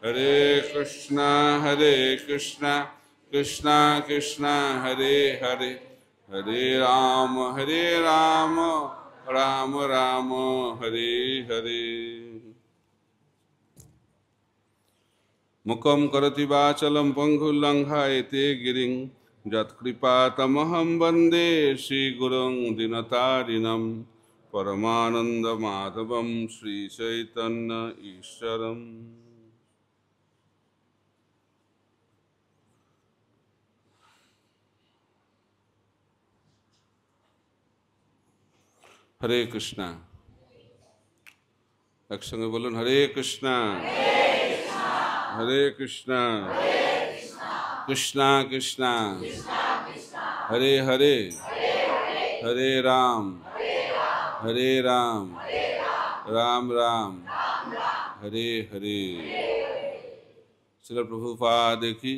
हरे कृष्णा कृष्णा कृष्णा हरे हरे, हरे राम राम राम हरे हरे। मुखं करोति वाचालं पङ्गुलङ्घयते गिरिं, यत्कृपातमहं वन्दे श्रीगुरुं दीनतारिणं, परमानन्दमाधवं श्रीचैतन्य ईश्वरम्। हरे कृष्णा। एक संगे बोलून हरे कृष्णा हरे कृष्णा कृष्णा कृष्णा हरे हरे, हरे राम राम राम हरे हरे। श्रील प्रभुपाद की,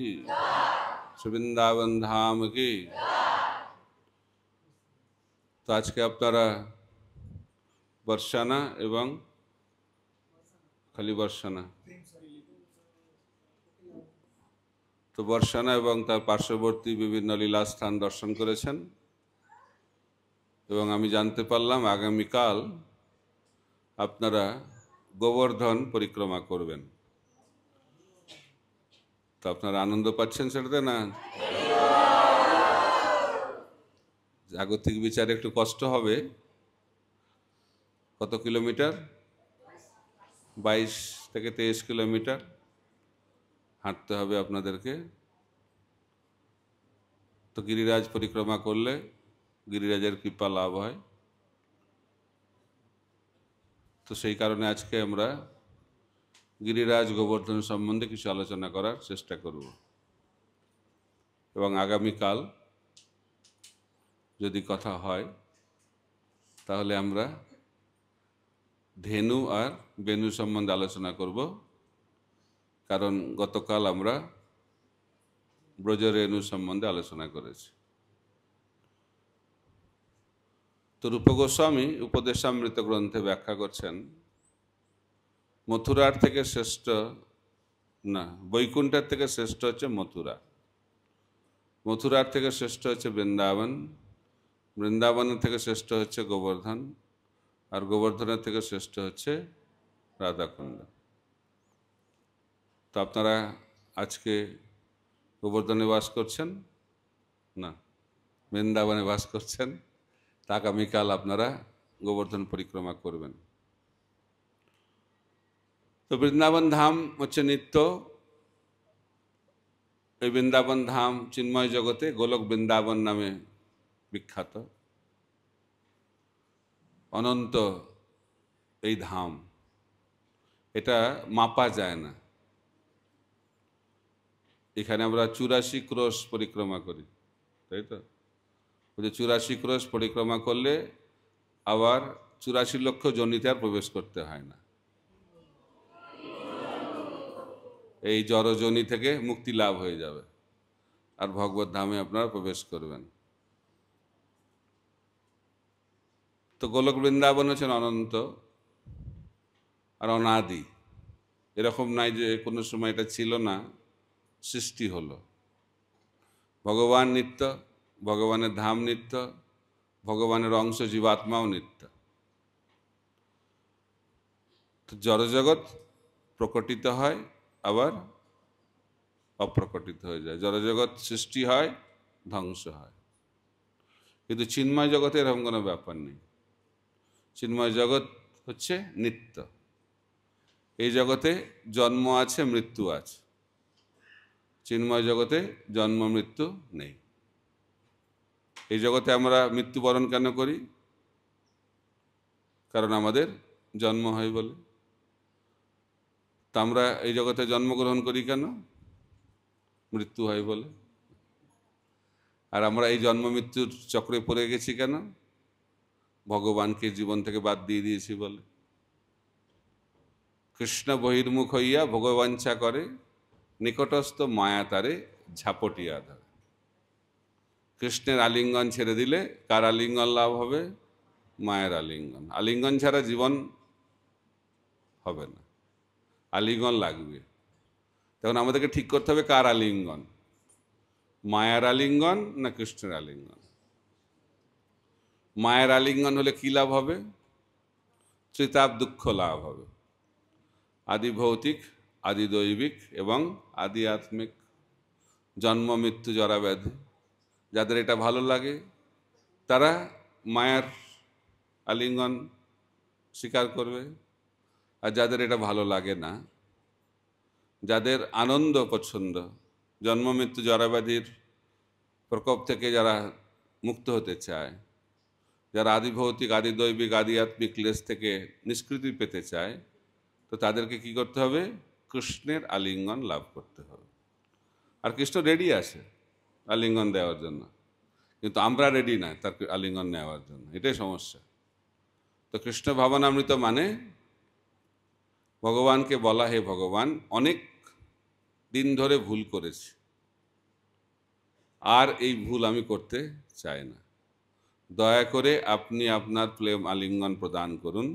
श्री वृंदावन धाम की। तो आज के আপনারা বর্ষানা এবং খালি বর্ষানা, তো বর্ষানা এবং তার পার্শ্ববর্তী বিভিন্ন লীলাস্থান দর্শন করেছেন এবং আমি জানতে পারলাম আগামীকাল আপনারা গোবর্ধন পরিক্রমা করবেন। তো আপনারা আনন্দ পাচ্ছেন সেটাতে না? জাগতিক বিচারে একটু কষ্ট হবে। কত কিলোমিটার? 22 থেকে 23 কিলোমিটার হাঁটতে হবে আপনাদেরকে। তো গিরিরাজ পরিক্রমা করলে গিরিরাজের কৃপা লাভ হয়। তো সেই কারণে আজকে আমরা গিরিরাজ গোবর্ধন সম্বন্ধে কিছু আলোচনা করার চেষ্টা করব এবং আগামীকাল যদি কথা হয় তাহলে আমরা ধেনু আর বেনু সম্বন্ধে আলোচনা করব, কারণ গতকাল আমরা ব্রজরেণু সম্বন্ধে আলোচনা করেছি। তো রূপ গোস্বামী উপদেশামৃত গ্রন্থে ব্যাখ্যা করছেন, মথুরার থেকে শ্রেষ্ঠ না, বৈকুণ্ঠের থেকে শ্রেষ্ঠ হচ্ছে মথুরা, মথুরার থেকে শ্রেষ্ঠ হচ্ছে বৃন্দাবন, বৃন্দাবনের থেকে শ্রেষ্ঠ হচ্ছে গোবর্ধন, আর গোবর্ধনের থেকে শ্রেষ্ঠ হচ্ছে রাধাকুণ্ড। তো আপনারা আজকে গোবর্ধনে বাস করছেন না, বৃন্দাবনে বাস করছেন, তা আগামীকাল আপনারা গোবর্ধন পরিক্রমা করবেন। তো বৃন্দাবন ধাম হচ্ছে নিত্য। এই বৃন্দাবন ধাম চিন্ময় জগতে গোলক বৃন্দাবন নামে বিখ্যাত। অনন্ত এই ধাম, এটা মাপা যায় না। এখানে আমরা 84 ক্রোশ পরিক্রমা করি, তাই তো? 84 ক্রোশ পরিক্রমা করলে আবার 84 লক্ষ যোনিতে আর প্রবেশ করতে হয় না। এই জড়যোনি থেকে মুক্তি লাভ হয়ে যাবে আর ভগবত ধামে আপনারা প্রবেশ করবেন। তো গোলক বৃন্দাবন হচ্ছেন অনন্ত আর অনাদি। এরকম নাই যে কোনো সময় এটা ছিল না, সৃষ্টি হলো। ভগবান নিত্য, ভগবানের ধাম নিত্য, ভগবানের অংশ জীবাত্মাও নিত্য। তো জড়জগৎ প্রকটিত হয় আবার অপ্রকটিত হয়ে যায়, জড়জগৎ সৃষ্টি হয় ধ্বংস হয়। কিন্তু চিন্ময় জগতে এরকম কোনো ব্যাপার নেই। চিন্ময় জগৎ হচ্ছে নিত্য। এই জগতে জন্ম আছে, মৃত্যু আছে, চিন্ময় জগতে জন্ম মৃত্যু নেই। এই জগতে আমরা মৃত্যুবরণ কেন করি? কারণ আমাদের জন্ম হয় বলে। তা আমরা এই জগতে জন্মগ্রহণ করি কেন? মৃত্যু হয় বলে। আর আমরা এই জন্ম মৃত্যুর চক্রে পড়ে গেছি কেন? ভগবানকে জীবন থেকে বাদ দিয়ে দিয়েছি বলে। কৃষ্ণ বহির্মুখ হইয়া ভগবাঞ্ছা করে, নিকটস্থ মায়া তারে ঝাপটিয়া ধরে। কৃষ্ণের আলিঙ্গন ছেড়ে দিলে কার আলিঙ্গন লাভ হবে? মায়ের আলিঙ্গন। আলিঙ্গন ছাড়া জীবন হবে না, আলিঙ্গন লাগবে। তখন আমাদেরকে ঠিক করতে হবে কার আলিঙ্গন, মায়ার আলিঙ্গন না কৃষ্ণের আলিঙ্গন। মায়ের আলিঙ্গন হলে কী লাভ হবে? ত্রিতাপ দুঃখ লাভ হবে, আদি ভৌতিক, আদি দৈবিক এবং আদি আত্মিক, জন্ম মৃত্যু জরা ব্যাধি। যাদের এটা ভালো লাগে তারা মায়ার আলিঙ্গন স্বীকার করবে, আর যাদের এটা ভালো লাগে না, যাদের আনন্দ পছন্দ, জন্ম মৃত্যু জরাব্যাধির প্রকোপ থেকে যারা মুক্ত হতে চায়, যারা আদি ভৌতিক, আদি দৈবিক, আদি আত্মিক ক্লেশ থেকে নিষ্কৃতি পেতে চায়, তো তাদেরকে কি করতে হবে? কৃষ্ণের আলিঙ্গন লাভ করতে হবে। আর কৃষ্ণ রেডি আছে আলিঙ্গন দেওয়ার জন্য, কিন্তু আমরা রেডি না তার আলিঙ্গন নেওয়ার জন্য, এটাই সমস্যা। তো কৃষ্ণ ভাবনামৃত মানে ভগবানকে বলা, হে ভগবান, অনেক দিন ধরে ভুল করেছি, আর এই ভুল আমি করতে চাই না, দয়া করে আপনি আপনার প্রেম আলিঙ্গন প্রদান করুন,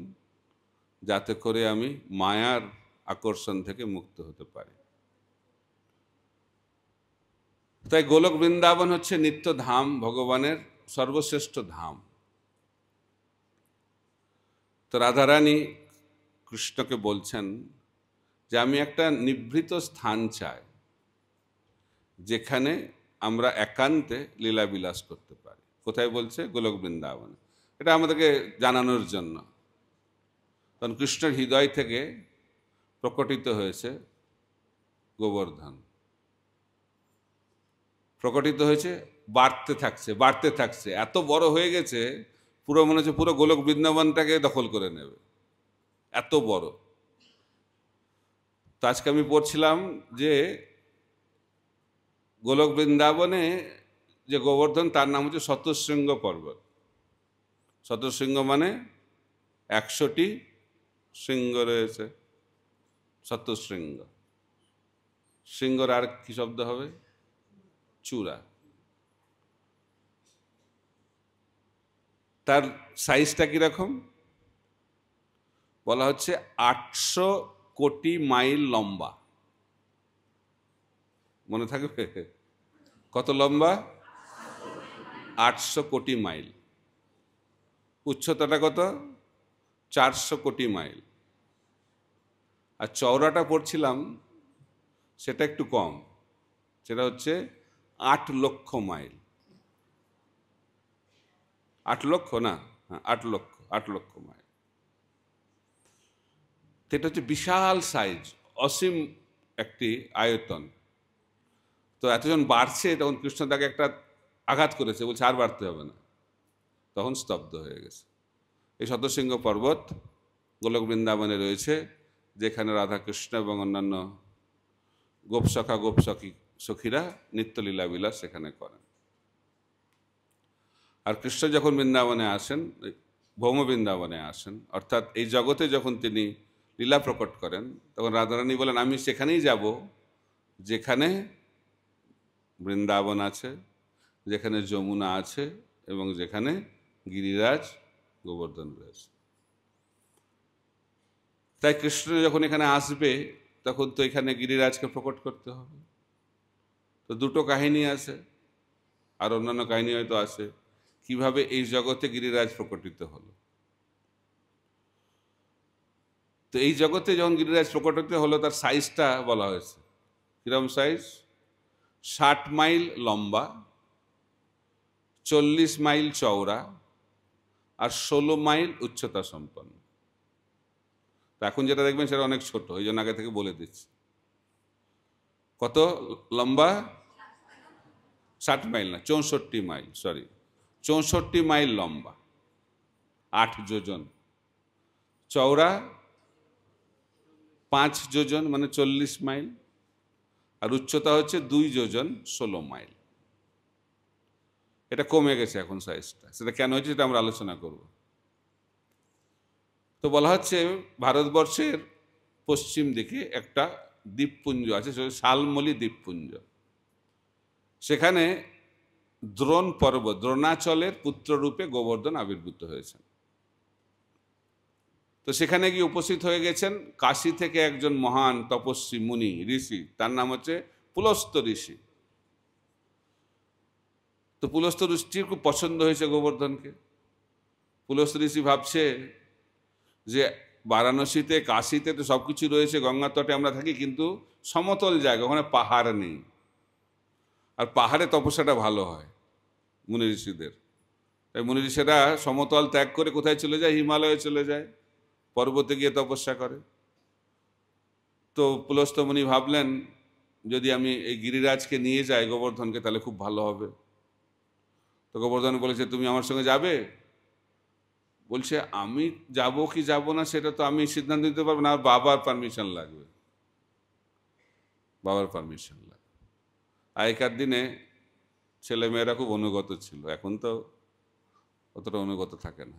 যাতে করে আমি মায়ার আকর্ষণ থেকে মুক্ত হতে পারি। তাই গোলক বৃন্দাবন হচ্ছে নিত্য ধাম, ভগবানের সর্বশ্রেষ্ঠ ধাম। তো রাধারানী কৃষ্ণকে বলছেন যে আমি একটা নিভৃত স্থান চাই, যেখানে আমরা একান্তে লীলাবিলাস করতে পারি। কোথায় বলছে? গোলক বৃন্দাবনে। এটা আমাদেরকে জানানোর জন্য, কারণ কৃষ্ণের হৃদয় থেকে প্রকটিত হয়েছে গোবর্ধন, প্রকটিত হয়েছে, বাড়তে থাকছে, এত বড় হয়ে গেছে পুরো মনে হচ্ছে পুরো গোলক বৃন্দাবনটাকে দখল করে নেবে, এত বড়। তো আজকে আমি পড়ছিলাম যে গোলক বৃন্দাবনে যে গোবর্ধন, তার নাম হচ্ছে শতশৃঙ্গ পর্বত। শতশৃঙ্গ মানে 100টি শৃঙ্গ রয়েছে, শতশৃঙ্গ। শৃঙ্গর আর কি শব্দ হবে? চূড়া। তার সাইজটা কিরকম বলা হচ্ছে? 800 কোটি মাইল লম্বা। মনে থাকবে কত লম্বা? 800 কোটি মাইল। উচ্চতাটা কত? 400 কোটি মাইল। আর চওড়াটা পড়ছিলাম সেটা একটু কম, সেটা হচ্ছে 8 লক্ষ মাইল। 8 লক্ষ না, 8 লক্ষ মাইল। এটা হচ্ছে বিশাল সাইজ, অসীম একটি আয়তন। তো এতজন বাড়ছে, তখন কৃষ্ণ তাকে একটা আঘাত করেছে, বলছে আর বাড়তে হবে না, তখন স্তব্ধ হয়ে গেছে। এই শতশৃঙ্গ পর্বত গোলক বৃন্দাবনে রয়েছে, যেখানে রাধাকৃষ্ণ এবং অন্যান্য গোপসখা সখীরা নিত্যলীলা বিলাস সেখানে করেন। আর কৃষ্ণ যখন বৃন্দাবনে আসেন, ভৌম বৃন্দাবনে আসেন, অর্থাৎ এই জগতে যখন তিনি লীলা প্রকট করেন, তখন রাধারানী বলেন আমি সেখানেই যাব যেখানে বৃন্দাবন আছে, যেখানে যমুনা আছে এবং যেখানে গিরিরাজ গোবর্ধন রয়েছে। তাই কৃষ্ণ যখন এখানে আসবে, তখন তো এখানে গিরিরাজকে প্রকট করতে হবে। তো দুটো কাহিনী আছে, আর অন্যান্য কাহিনী হয়তো আছে, কিভাবে এই জগতে গিরিরাজ প্রকটিত হলো। তো এই জগতে যখন গিরিরাজ প্রকটিত হলো, তার সাইজটা বলা হয়েছে কিরম সাইজ? 60 মাইল লম্বা, 40 মাইল চওড়া আর 16 মাইল উচ্চতা সম্পন্ন। এখন যেটা দেখবেন সেটা অনেক ছোট, ওই জন্য আগে থেকে বলে দিচ্ছি। কত লম্বা? 60 মাইল না, 64 মাইল, সরি, 64 মাইল লম্বা, 8 যোজন। চওড়া 5 যোজন মানে 40 মাইল, আর উচ্চতা হচ্ছে 2 যোজন 16 মাইল। এটা কমে গেছে এখন সাইজটা, সেটা কেন হয়েছে সেটা আমরা আলোচনা করব। তো বলা হচ্ছে ভারতবর্ষের পশ্চিম দিকে একটা দ্বীপপুঞ্জ আছে, শালমলি দ্বীপপুঞ্জ। সেখানে দ্রোণ পর্বত, দ্রোণাচলের পুত্ররূপে গোবর্ধন আবির্ভূত হয়েছেন। তো সেখানে গিয়ে উপস্থিত হয়ে গেছেন কাশী থেকে একজন মহান তপস্বী মুনি ঋষি, তার নাম হচ্ছে পুলস্ত ঋষি। তো পুলস্ত ঋষির খুব পছন্দ হয়েছে গোবর্ধনকে। পুলস্ত ঋষি ভাবছে যে বারাণসীতে কাশীতে তো সব কিছু রয়েছে, গঙ্গার তটে আমরা থাকি, কিন্তু সমতল জায়গা, ওখানে পাহাড় নেই। আর পাহাড়ে তপস্যাটা ভালো হয় মুনি ঋষিদের। তাই মুনি ঋষিরা সমতল ত্যাগ করে কোথায় চলে যায়? হিমালয়ে চলে যায়, পর্বতে গিয়ে তপস্যা করে। তো পুলস্ত মুনি ভাবলেন যদি আমি এই গিরিরাজকে নিয়ে যাই গোবর্ধনকে, তাহলে খুব ভালো হবে। তো গোবর্ধন বলেছে তুমি আমার সঙ্গে যাবে? বলছে আমি যাব কি যাব না সেটা তো আমি সিদ্ধান্ত দিতে পারবো না, বাবার পারমিশন লাগবে, বাবার পারমিশন লাগবে। আগেকার দিনে ছেলে মেয়েরা খুব অনুগত ছিল, এখন তো অতটা অনুগত থাকে না।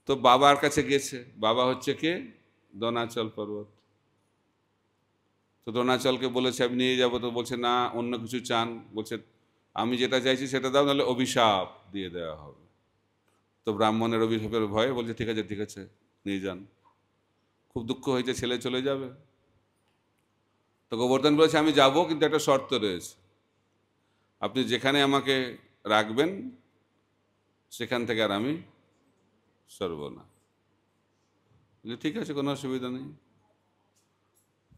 তো বাবার কাছে গেছে, বাবা হচ্ছে কে? দোনাচল পর্বত। তো দোনাচলকে বলেছে আমি নিয়ে যাবো, তো বলছে না অন্য কিছু চান? বলছে আমি যেটা চাইছি সেটা দাও, নাহলে অভিশাপ দিয়ে দেওয়া হবে। তো ব্রাহ্মণের অভিশাপের ভয়ে বলছে ঠিক আছে ঠিক আছে নিয়ে যান। খুব দুঃখ হয়েছে, ছেলে চলে যাবে। তো গোবর্ধন বলেছে আমি যাব, কিন্তু একটা শর্ত রয়েছে, আপনি যেখানে আমাকে রাখবেন সেখান থেকে আর আমি সরব না। ঠিক আছে কোনো অসুবিধা নেই।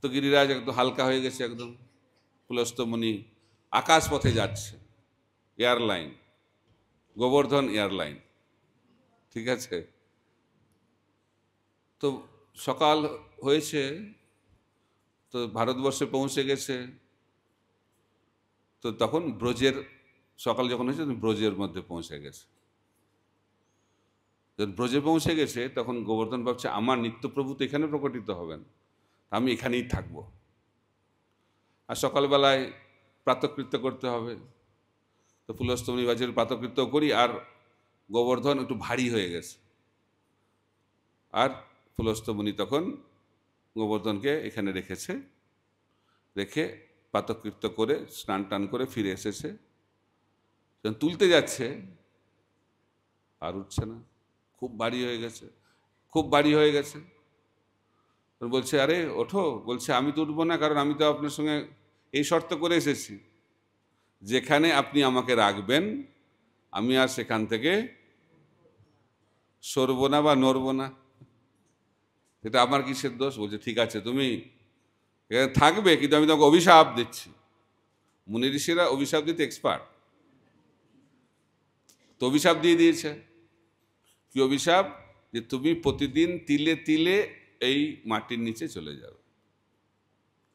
তো গিরিরাজ একদম হালকা হয়ে গেছে একদম। পুলস্ত মুনি আকাশ পথে যাচ্ছে, এয়ারলাইন, গোবর্ধন এয়ারলাইন, ঠিক আছে। তো সকাল হয়েছে, তো ভারতবর্ষে পৌঁছে গেছে। তো তখন ব্রজের সকাল যখন হয়েছে ব্রজের মধ্যে পৌঁছে গেছে। যখন ব্রজে পৌঁছে গেছে তখন গোবর্ধন ভাবছে আমার নিত্যপ্রভু তো এখানে প্রকটিত হবেন, আমি এখানেই থাকব। আর সকালবেলায় প্রাতকৃত্য করতে হবে। তো পুলস্ত মুনি ভাবছে প্রাতকৃত্য করি, আর গোবর্ধন একটু ভারী হয়ে গেছে। আর পুলস্ত মুনি তখন গোবর্ধনকে এখানে রেখেছে, রেখে প্রাতকৃত্য করে স্নান টান করে ফিরে এসেছে। যখন তুলতে যাচ্ছে আর উঠছে না, খুব ভারী হয়ে গেছে, খুব ভারী হয়ে গেছে। বলছে আরে ওঠো। বলছে আমি তো উঠবো না, কারণ আমি তো আপনার সঙ্গে এই শর্ত করে এসেছি, যেখানে আপনি আমাকে রাখবেন আমি আর সেখান থেকে সরবো না বা নড়বো না, এটা আমার কিসের দোষ? বলছে ঠিক আছে তুমি এখানে থাকবে, কিন্তু আমি তোমাকে অভিশাপ দিচ্ছি। মুনি ঋষিরা অভিশাপ দিতে এক্সপার্ট। তো অভিশাপ দিয়ে দিয়েছে। কি অভিশাপ? যে তুমি প্রতিদিন তিলে তিলে এই মাটির নিচে চলে যাবে,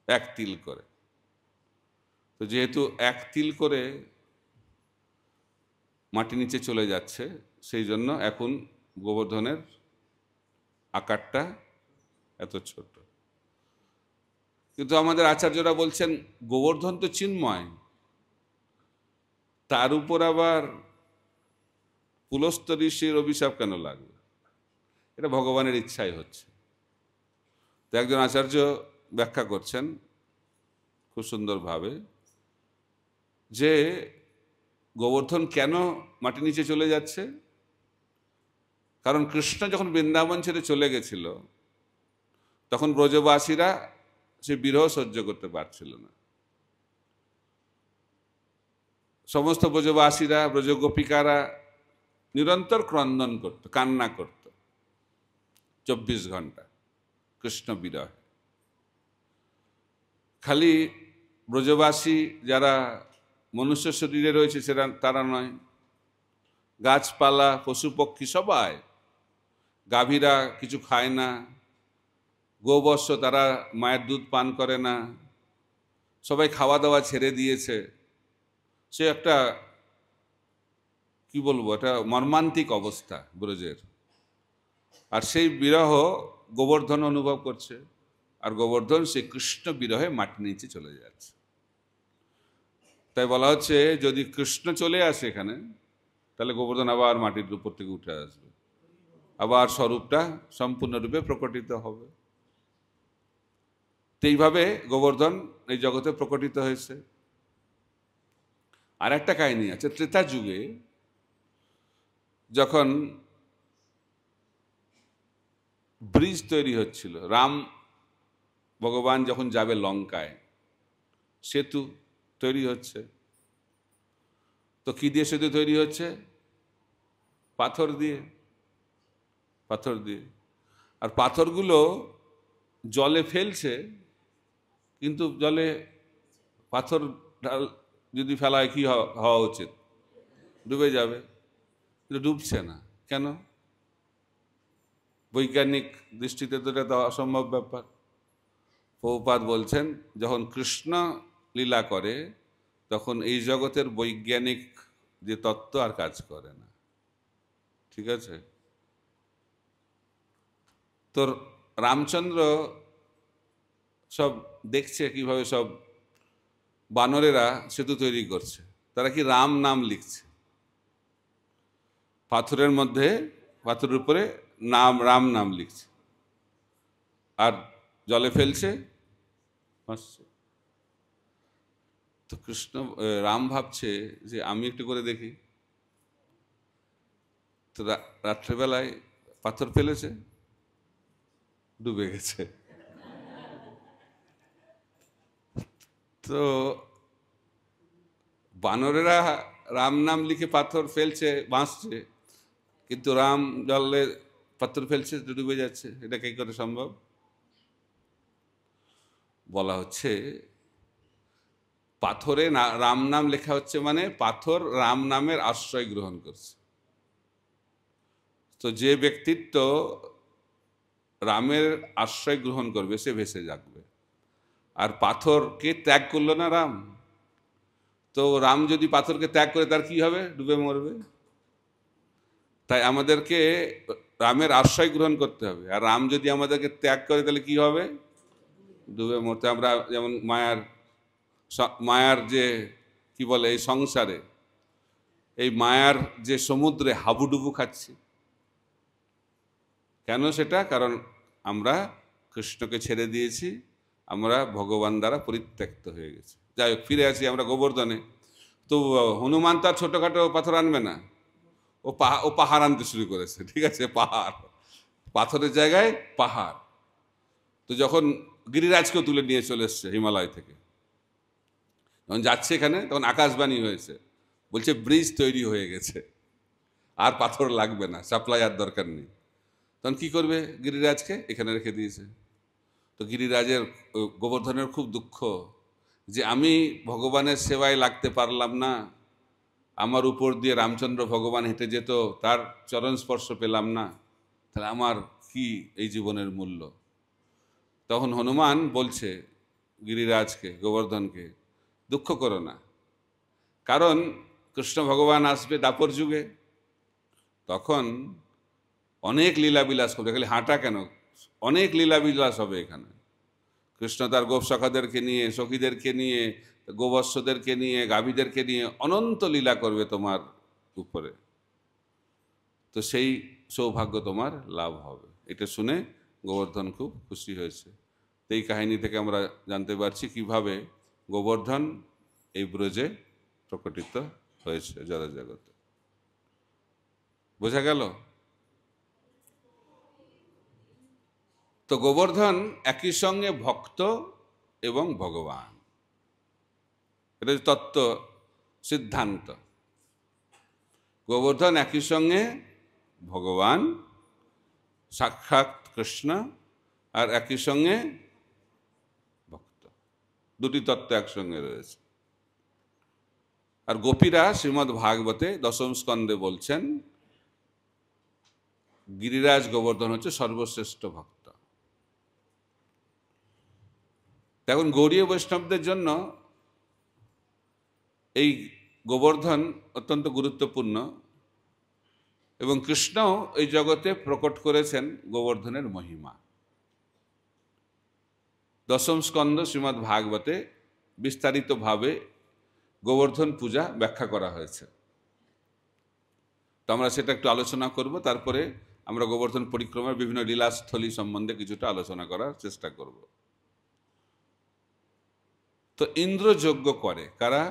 এক তিল করে। তো যেহেতু এক তিল করে মাটির নিচে চলে যাচ্ছে, সেই জন্য এখন গোবর্ধনের আকারটা এত ছোট। কিন্তু আমাদের আচার্যরা বলছেন গোবর্ধন তো চিন্ময়, তার উপর আবার পুলস্ত ঋষির অভিশাপ কেন লাগবে? এটা ভগবানের ইচ্ছাই হচ্ছে। তো একজন আচার্য ব্যাখ্যা করছেন খুব সুন্দরভাবে যে গোবর্ধন কেন মাটির নিচে চলে যাচ্ছে। কারণ কৃষ্ণ যখন বৃন্দাবন ছেড়ে চলে গেছিল তখন ব্রজবাসীরা সে বিরহ সহ্য করতে পারছিল না। সমস্ত ব্রজবাসীরা, ব্রজগোপিকারা নিরন্তর ক্রন্দন করত, কান্না করত 24 ঘন্টা কৃষ্ণ বিরহে। খালি ব্রজবাসী যারা মনুষ্য শরীরে রয়েছে সেটা তারা নয়, গাছপালা পশু পক্ষী সবাই, গাভীরা কিছু খায় না, গোবর্ষ তারা মায়ের দুধ পান করে না, সবাই খাওয়া দাওয়া ছেড়ে দিয়েছে। সে একটা কি বলবো, একটা মর্মান্তিক অবস্থা ব্রজের। আর সেই বিরহ গোবর্ধন অনুভব করছে, আর গোবর্ধন সেই কৃষ্ণ বিরহে মাটির নিচে চলে যাচ্ছে। তাই বলা হচ্ছে যদি কৃষ্ণ চলে আসে এখানে, তাহলে গোবর্ধন আবার মাটির উপর থেকে উঠে আসবে, আবার স্বরূপটা সম্পূর্ণরূপে প্রকটিত হবে। তো এইভাবে গোবর্ধন এই জগতে প্রকটিত হয়েছে। আর একটা কাহিনী আছে, ত্রেতা যুগে যখন ব্রিজ তৈরি হচ্ছিল। রাম ভগবান যখন যাবে লঙ্কায়, সেতু তৈরি হচ্ছে। তো কি দিয়ে সেতু তৈরি হচ্ছে? পাথর দিয়ে, পাথর দিয়ে। আর পাথরগুলো জলে ফেলছে, কিন্তু জলে পাথর যদি ফেলা হয় কি হওয়া উচিত? ডুবে যাবে, কিন্তু ডুবছে না কেন? বৈজ্ঞানিক দৃষ্টিতে তো এটা তো অসম্ভব ব্যাপার। প্রভুপাদ বলছেন, যখন কৃষ্ণ লীলা করে তখন এই জগতের বৈজ্ঞানিক যে তত্ত্ব আর কাজ করে না। ঠিক আছে? তোর রামচন্দ্র সব দেখছে কিভাবে সব বানরেরা সেতু তৈরি করছে। তারা কি রাম নাম লিখছে পাথরের মধ্যে, পাথরের উপরে নাম, রাম নাম লিখছে, আর জলে ফেলছে, ভাসছে। তো কৃষ্ণ, রাম ভাবছে যে আমি একটু করে দেখি। তো রাত্রেবেলায় পাথর ফেলেছে, ডুবে গেছে। তো বানরেরা রাম নাম লিখে পাথর ফেলছে, বাঁচছে, কিন্তু রাম জলে পাথর ফেলছে, ডুবে যাচ্ছে। এটা কি করে সম্ভব? বলা হচ্ছে পাথরে রাম নাম লেখা হচ্ছে মানে পাথর রাম নামের আশ্রয় গ্রহণ করছে। তো যে ব্যক্তিত্ব রামের আশ্রয় গ্রহণ করবে সে ভেসে যাবে। আর পাথরকে ত্যাগ করলো না রাম, তো রাম যদি পাথরকে ত্যাগ করে তার কি হবে? ডুবে মরবে। তাই আমাদেরকে রামের আশ্রয় গ্রহণ করতে হবে। আর রাম যদি আমাদেরকে ত্যাগ করে তাহলে কি হবে? ডুবে মরতে। আমরা যেমন মায়ার যে কি বলে, এই সংসারে, এই মায়ার যে সমুদ্রে হাবুডুবু খাচ্ছি। কেন সেটা? কারণ আমরা কৃষ্ণকে ছেড়ে দিয়েছি, আমরা ভগবান দ্বারা পরিত্যক্ত হয়ে গেছি। যাই হোক, ফিরে আসি আমরা গোবর্ধনে। তো হনুমান তার ছোটোখাটো পাথর আনবে না, ও পাহাড় আনতে শুরু করেছে। ঠিক আছে, পাহাড়, পাথরের জায়গায় পাহাড়। তো যখন গিরিরাজকেও তুলে নিয়ে চলে এসছে হিমালয় থেকে, যখন যাচ্ছে এখানে, তখন আকাশবাণী হয়েছে, বলছে ব্রিজ তৈরি হয়ে গেছে, আর পাথর লাগবে না, সাপ্লাই আর দরকার নেই। তখন কি করবে? গিরিরাজকে এখানে রেখে দিয়েছে। তো গিরিরাজের, গোবর্ধনের খুব দুঃখ যে আমি ভগবানের সেবায় লাগতে পারলাম না, আমার উপর দিয়ে রামচন্দ্র ভগবান হেঁটে যেত, তার চরণ স্পর্শ পেলাম না, তাহলে আমার কি এই জীবনের মূল্য? তখন হনুমান বলছে গিরিরাজকে, গোবর্ধনকে, দুঃখ করো না, কারণ কৃষ্ণ ভগবান আসবে দাপর যুগে, তখন অনেক লীলাবিলাস করবে। খালি হাঁটা কেন, অনেক লীলাবিলাস হবে এখানে। কৃষ্ণ তার গোপসখাদেরকে নিয়ে, সখীদেরকে নিয়ে, গোবৎসদেরকে নিয়ে, গাভীদেরকে নিয়ে অনন্ত লীলা করবে তোমার উপরে। তো সেই সৌভাগ্য তোমার লাভ হবে। এটা শুনে গোবর্ধন খুব খুশি হয়েছে। তো এই কাহিনী থেকে আমরা জানতে পারছি কিভাবে গোবর্ধন এই ব্রজে প্রকটিত হয়েছে জড়জগতে। বোঝা গেল? তো গোবর্ধন একই সঙ্গে ভক্ত এবং ভগবান, এটা তত্ত্ব সিদ্ধান্ত। গোবর্ধন একই সঙ্গে ভগবান, সাক্ষাৎ কৃষ্ণ, আর একই সঙ্গে ভক্ত, দুটি তত্ত্ব একসঙ্গে রয়েছে। আর গোপীরা শ্রীমদ্ ভাগবতে দশম স্কন্ধে বলছেন গিরিরাজ গোবর্ধন হচ্ছে সর্বশ্রেষ্ঠ ভক্ত। এখন গৌড়ীয় বৈষ্ণবদের জন্য এই গোবর্ধন অত্যন্ত গুরুত্বপূর্ণ, এবং কৃষ্ণও এই জগতে প্রকট করেছেন গোবর্ধনের মহিমা। দশম স্কন্ধ শ্রীমদ্ ভাগবতে বিস্তারিতভাবে গোবর্ধন পূজা ব্যাখ্যা করা হয়েছে। তো আমরা সেটা একটু আলোচনা করব, তারপরে আমরা গোবর্ধন পরিক্রমার বিভিন্ন লীলাস্থলী সম্বন্ধে কিছুটা আলোচনা করার চেষ্টা করব। তো ইন্দ্র যজ্ঞ করে কারা?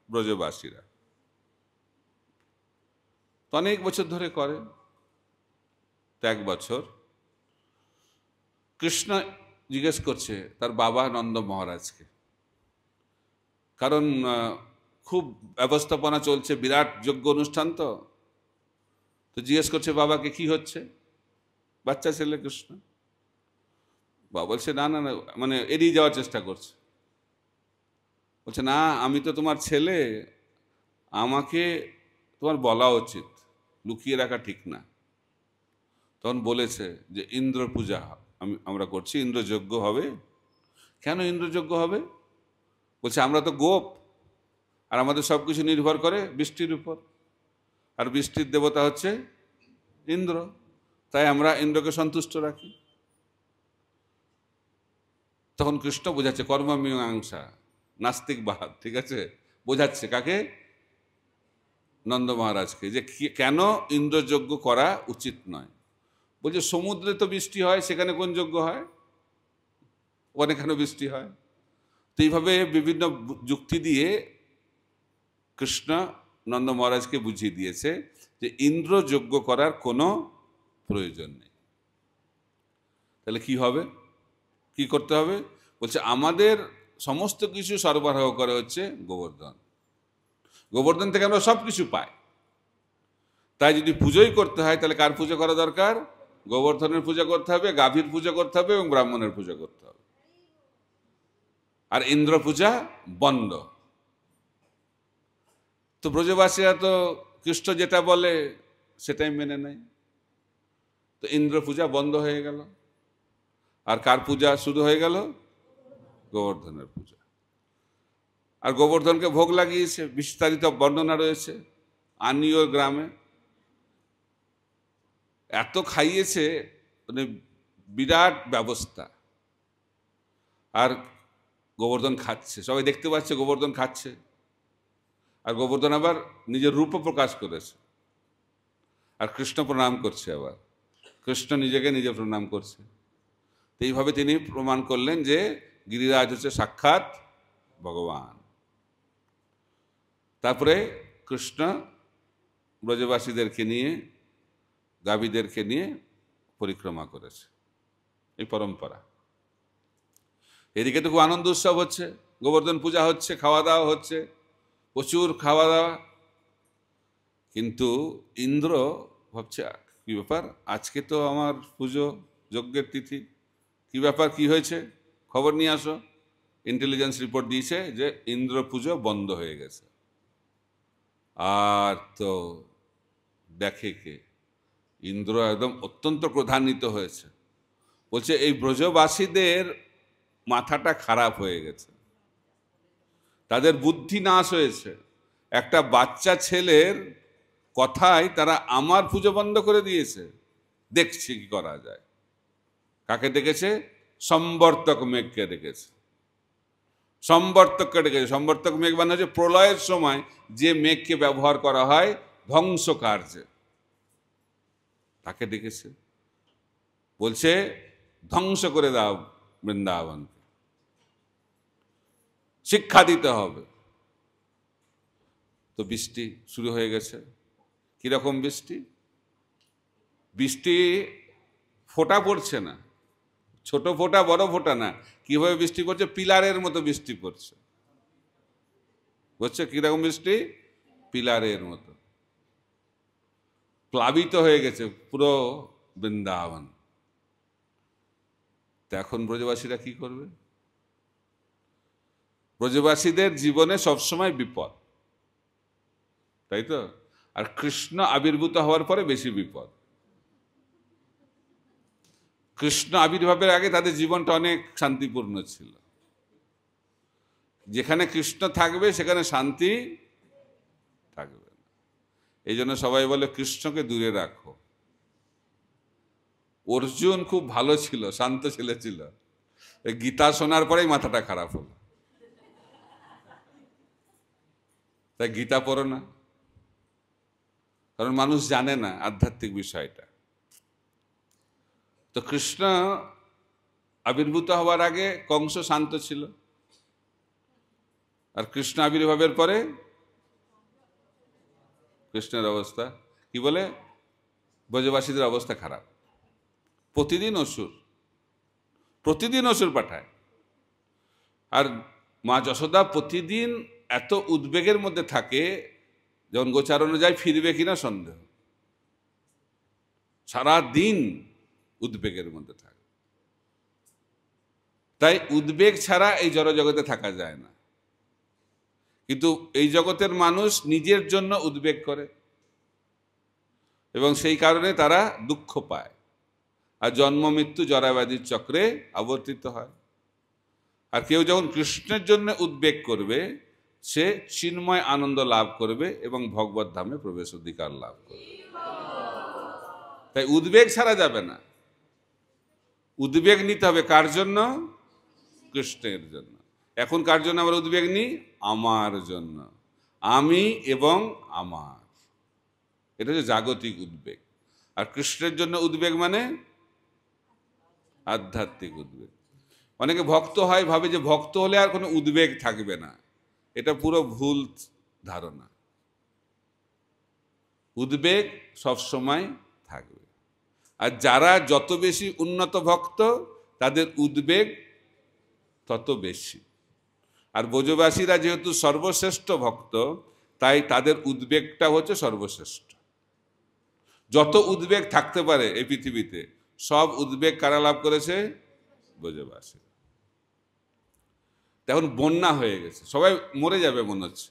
ব্রজবাসীরা। তো অনেক বছর ধরে করে, তো এক বছর কৃষ্ণ জিজ্ঞেস করছে তার বাবা নন্দ মহারাজকে, কারণ খুব ব্যবস্থাপনা চলছে, বিরাট যজ্ঞ অনুষ্ঠান, তো জিজ্ঞেস করছে বাবাকে কি হচ্ছে, বাচ্চা ছেলে কৃষ্ণ। বাবা বলছে না না না, মানে এড়িয়ে যাওয়ার চেষ্টা করছে, বলছে না আমি তো তোমার ছেলে, আমাকে তোমার বলা উচিত, লুকিয়ে রাখা ঠিক না। তখন বলেছে যে ইন্দ্র পূজা আমরা করছি, ইন্দ্রযজ্ঞ হবে। কেন ইন্দ্রযজ্ঞ হবে? বলছে আমরা তো গোপ, আর আমাদের সব কিছু নির্ভর করে বৃষ্টির উপর, আর বৃষ্টির দেবতা হচ্ছে ইন্দ্র, তাই আমরা ইন্দ্রকে সন্তুষ্ট রাখি। তখন কৃষ্ণ বোঝাচ্ছে কর্মমীমাংসা, নাস্তিক বাদ, ঠিক আছে, বোঝাচ্ছে কাকে? নন্দ মহারাজকে, যে কেন ইন্দ্রযজ্ঞ করা উচিত নয়। বলছে সমুদ্রে তো বৃষ্টি হয়, সেখানে কোন যজ্ঞ হয়? ওখানে কেন বৃষ্টি হয়? তো এইভাবে বিভিন্ন যুক্তি দিয়ে কৃষ্ণ নন্দ মহারাজকে বুঝিয়ে দিয়েছে যে ইন্দ্র যজ্ঞ করার কোনো প্রয়োজন নেই। তাহলে কি হবে, কি করতে হবে? বলছে আমাদের সমস্ত কিছু সরবরাহ করে হচ্ছে গোবর্ধন, গোবর্ধন থেকে আমরা সব কিছু পাই। তাই যদি পুজোই করতে হয় তাহলে কার পুজো করা দরকার? গোবর্ধনের পূজা করতে হবে, গাভীর পূজা করতে হবে এবং ব্রাহ্মণের পূজা করতে হবে। আর ইন্দ্র পূজা বন্ধ। তো ব্রজবাসীরা তো কৃষ্ণ যেটা বলে সেটাই মেনে নেয়, তো ইন্দ্র পূজা বন্ধ হয়ে গেল। আর কার পূজা শুরু হয়ে গেল? গোবর্ধনের পূজা। আর গোবর্ধনকে ভোগ লাগিয়েছে, বিস্তারিত বর্ণনা রয়েছে আনিও গ্রামে। এত খাইয়েছে, মানে বিরাট ব্যবস্থা। আর গোবর্ধন খাচ্ছে, সবাই দেখতে পাচ্ছে গোবর্ধন খাচ্ছে। আর গোবর্ধন আবার নিজের রূপও প্রকাশ করেছে, আর কৃষ্ণ প্রণাম করছে, আবার কৃষ্ণ নিজেকে নিজে প্রণাম করছে। তো এইভাবে তিনি প্রমাণ করলেন যে গিরিরাজ হচ্ছে সাক্ষাৎ ভগবান। তারপরে কৃষ্ণ ব্রজবাসীদেরকে নিয়ে, গাভীদেরকে নিয়ে পরিক্রমা করেছে, এই পরম্পরা। এদিকে তো খুব আনন্দ উৎসব হচ্ছে, গোবর্ধন পূজা হচ্ছে, খাওয়া দাওয়া হচ্ছে, প্রচুর খাওয়া দাওয়া। কিন্তু ইন্দ্র ভাবছে কি ব্যাপার, আজকে তো আমার পুজো যজ্ঞের তিথি, কি ব্যাপার, কি হয়েছে, খবর নিয়ে আসো। ইন্টেলিজেন্স রিপোর্ট দিয়েছে যে ইন্দ্র পুজো বন্ধ হয়ে গেছে। আর তো দেখে কে, ইন্দ্র একদম অত্যন্ত ক্রোধান্বিত হয়েছে, বলছে এই ব্রজবাসীদের মাথাটা খারাপ হয়ে গেছে, তাদের বুদ্ধি নাশ হয়েছে। একটা বাচ্চা ছেলের কথায় তারা আমার পুজো বন্ধ করে দিয়েছে, দেখছি কি করা যায়। কাকে ডেকেছে? সম্বর্তক মেঘকে ডেকেছে। সম্বর্তককে ডেকেছে। সম্বর্তক মেঘ মানে হচ্ছে প্রলয়ের সময় যে মেঘকে ব্যবহার করা হয় ধ্বংস কার্যে, তাকে ডেকেছে। বলছে ধ্বংস করে দাও বৃন্দাবনকে, শিক্ষা দিতে হবে। তো বৃষ্টি শুরু হয়ে গেছে। কিরকম বৃষ্টি? বৃষ্টি ফোঁটা পড়ছে না, ছোট ফোঁটা বড় ফোঁটা না, কিভাবে বৃষ্টি পড়ছে? পিলারের মতো বৃষ্টি পড়ছে। বুঝছে কিরকম বৃষ্টি? পিলারের মতো। প্লাবিত হয়ে গেছে পুরো বৃন্দাবন। তো এখন ব্রজবাসীরা কি করবে? ব্রজবাসীদের জীবনে সবসময় বিপদ, তাই তো? আর কৃষ্ণ আবির্ভূত হওয়ার পরে বেশি বিপদ। কৃষ্ণ আবির্ভাবের আগে তাদের জীবনটা অনেক শান্তিপূর্ণ ছিল। যেখানে কৃষ্ণ থাকবে সেখানে শান্তি থাকবে না। এই জন্য সবাই বলে কৃষ্ণকে দূরে রাখো। অর্জুন খুব ভালো ছিল, শান্ত ছেলে ছিল, গীতা শোনার পরেই মাথাটা খারাপ হলো। তাই গীতা পড়ো না, কারণ মানুষ জানে না আধ্যাত্মিক বিষয়টা। তো কৃষ্ণ আবির্ভূত হওয়ার আগে কংস শান্ত ছিল, আর কৃষ্ণ আবির্ভাবের পরে কৃষ্ণের অবস্থা কি বলে? ব্রজবাসীদের অবস্থা খারাপ, প্রতিদিন অসুর। প্রতিদিন অসুর পাঠায়। আর মা যশোদা প্রতিদিন এত উদ্বেগের মধ্যে থাকে, যখন গোচারণে যায় ফিরবে কিনা সন্দেহ, সারা দিন উদ্বেগের মধ্যে থাকে। তাই উদ্বেগ ছাড়া এই জড়জগতে থাকা যায় না। কিন্তু এই জগতের মানুষ নিজের জন্য উদ্বেগ করে এবং সেই কারণে তারা দুঃখ পায় আর জন্ম মৃত্যু জরাব্যাধির চক্রে আবর্তিত হয়। আর কেউ যখন কৃষ্ণের জন্য উদ্বেগ করবে, সে চিন্ময় আনন্দ লাভ করবে এবং ভগবত ধামে প্রবেশ অধিকার লাভ করবে। তাই উদ্বেগ ছাড়া যাবে না। উদ্বেগ নিতে হবে কার জন্য? কৃষ্ণের জন্য। এখন কার জন্য আমরা উদ্বেগ নিই? আমার জন্য, আমি এবং আমার। এটা হচ্ছে জাগতিক উদ্বেগ। আর কৃষ্ণের জন্য উদ্বেগ মানে আধ্যাত্মিক উদ্বেগ। অনেকে ভক্ত হয়, ভাবে যে ভক্ত হলে আর কোনো উদ্বেগ থাকবে না। এটা পুরো ভুল ধারণা। উদ্বেগ সবসময় থাকবে। আর যারা যত বেশি উন্নত ভক্ত, তাদের উদ্বেগ তত বেশি। আর ব্রজবাসীরা যেহেতু সর্বশ্রেষ্ঠ ভক্ত, তাই তাদের উদ্বেগটা হচ্ছে সর্বশ্রেষ্ঠ। যত উদ্বেগ থাকতে পারে এই পৃথিবীতে, সব উদ্বেগ কারা লাভ করেছে? ব্রজবাসী। এখন বন্যা হয়ে গেছে, সবাই মরে যাবে মনে হচ্ছে,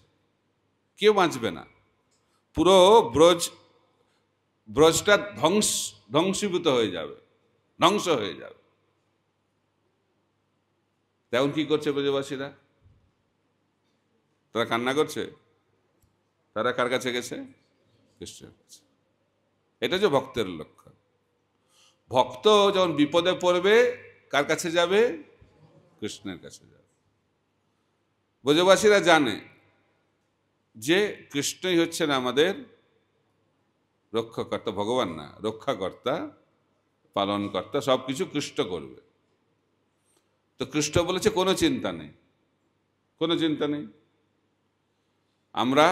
কেউ বাঁচবে না। পুরো ব্রজটা ধ্বংসীভূত হয়ে যাবে, ধ্বংস হয়ে যাবে। তেমন কি করছে ব্রজবাসীরা? তারা কান্না করছে। তারা কার কাছে গেছে? কৃষ্ণের কাছে। এটা হচ্ছে ভক্তের লক্ষণ। ভক্ত যখন বিপদে পড়বে, কার কাছে যাবে? কৃষ্ণের কাছে যাবে। ব্রজবাসীরা জানে যে কৃষ্ণই হচ্ছেন আমাদের রক্ষাকর্তা, ভগবান না, রক্ষাকর্তা, পালনকর্তা, সব কিছু কৃষ্ণ করবে। তো কৃষ্ণ বলেছে কোনো চিন্তা নেই, কোনো চিন্তা নেই। আমরা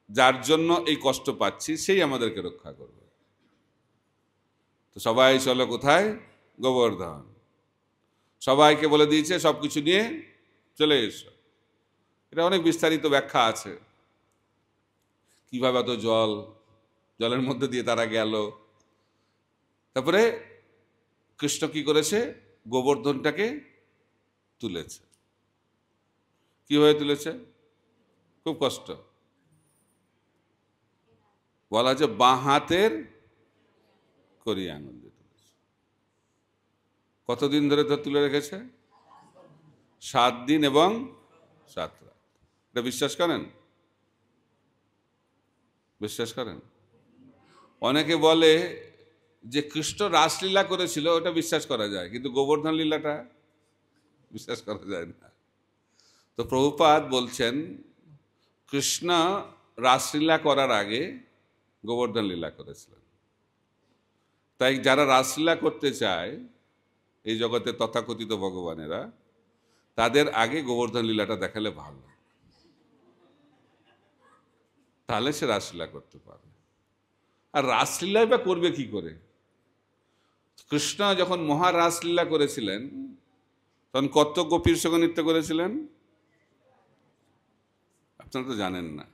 যার জন্য এই কষ্ট পাচ্ছি সেই আমাদেরকে রক্ষা করবে। তো সবাই চলো কোথায়? গোবর্ধন। সবাইকে বলে দিয়েছে সব কিছু নিয়ে চলে এসো। এটা অনেক বিস্তারিত ব্যাখ্যা আছে, কিভাবে এত জলের মধ্যে দিয়ে তারা গেল। তারপরে কৃষ্ণ কি করেছে? গোবর্ধনটাকে তুলেছে। কিভাবে তুলেছে? খুব কষ্ট। বলা যে বাঁ হাতের করি আনন্দে তুলেছে। কতদিন ধরে তো তুলে রেখেছে? 7 দিন এবং 7 রাত। এটা বিশ্বাস করেন? বিশ্বাস করেন? অনেকে বলে যে কৃষ্ণ রাসলীলা করেছিল, ওটা বিশ্বাস করা যায়, কিন্তু গোবর্ধন লীলাটা বিশ্বাস করা যায় না। তো প্রভুপাদ বলছেন কৃষ্ণ রাসলীলা করার আগে গোবর্ধন লীলা করেছিলেন। তাই যারা রাসলীলা করতে চায় এই জগতে তথাকথিত ভগবানেরা, তাদের আগে গোবর্ধন লীলাটা দেখালে ভালো, তাহলে সে রাসলীলা করতে পারবে। আর রাসলীলাই বা করবে কি করে? কৃষ্ণ যখন মহা রাসলীলা করেছিলেন, তখন কত গোপীর সঙ্গে নৃত্য করেছিলেন আপনারা তো জানেন না।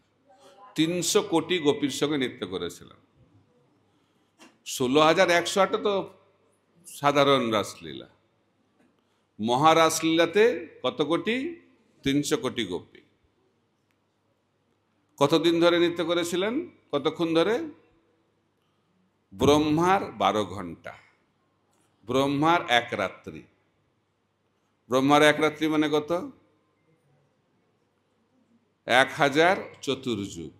300 কোটি গোপীর সঙ্গে নৃত্য করেছিলেন। 16,108 তো সাধারণ রাসলীলা। মহারাসলীলাতে কত কোটি? 300 কোটি গোপী। কতদিন ধরে নৃত্য করেছিলেন? কতক্ষণ ধরে? ব্রহ্মার 12 ঘন্টা, ব্রহ্মার 1 রাত্রি। ব্রহ্মার 1 রাত্রি মানে কত? 1000 চতুর্যুগ।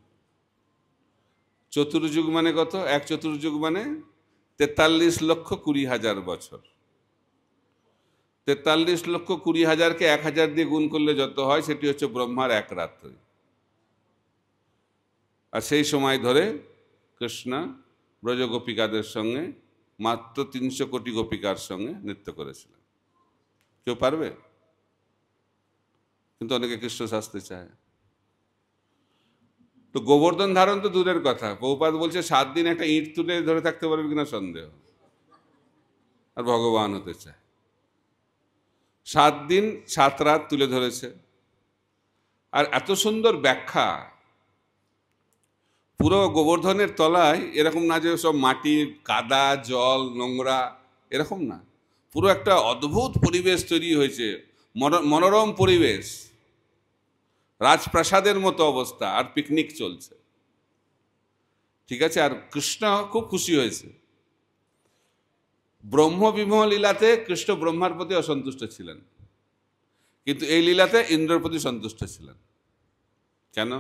চতুর্যুগ মানে কত? 1 চতুর্যুগ মানে 43,20,000 বছর। 43,20,000কে 1000 দিয়ে গুণ করলে যত হয়, সেটি হচ্ছে ব্রহ্মার 1 রাত্রি। আর সেই সময় ধরে কৃষ্ণ ব্রজ গোপিকাদের সঙ্গে, মাত্র 300 কোটি গোপিকার সঙ্গে নৃত্য করেছিলেন। কেউ পারবে? কিন্তু অনেকে কৃষ্ণ শাস্তে চায়। তো গোবর্ধন ধারণ তো দূরের কথা, প্রভুপাদ বলছে 7 দিন একটা ইঁট তুলে ধরে থাকতে পারবে কিনা সন্দেহ। আর ভগবান হতে চায়। 7 দিন 7 রাত তুলে ধরেছে। আর এত সুন্দর ব্যাখ্যা, পুরো গোবর্ধনের তলায় এরকম না যে সব মাটি, কাদা, জল, নোংরা, এরকম না, পুরো একটা অদ্ভুত পরিবেশ তৈরি হয়েছে, মনোরম পরিবেশ, রাজপ্রাসাদের মতো অবস্থা, আর পিকনিক চলছে। ঠিক আছে, আর কৃষ্ণ খুব খুশি হয়েছে। ব্রহ্ম বিমোহ লীলাতে কৃষ্ণ ব্রহ্মার প্রতি অসন্তুষ্ট ছিলেন, কিন্তু এই লীলাতে ইন্দ্রের প্রতি সন্তুষ্ট ছিলেন। কেন?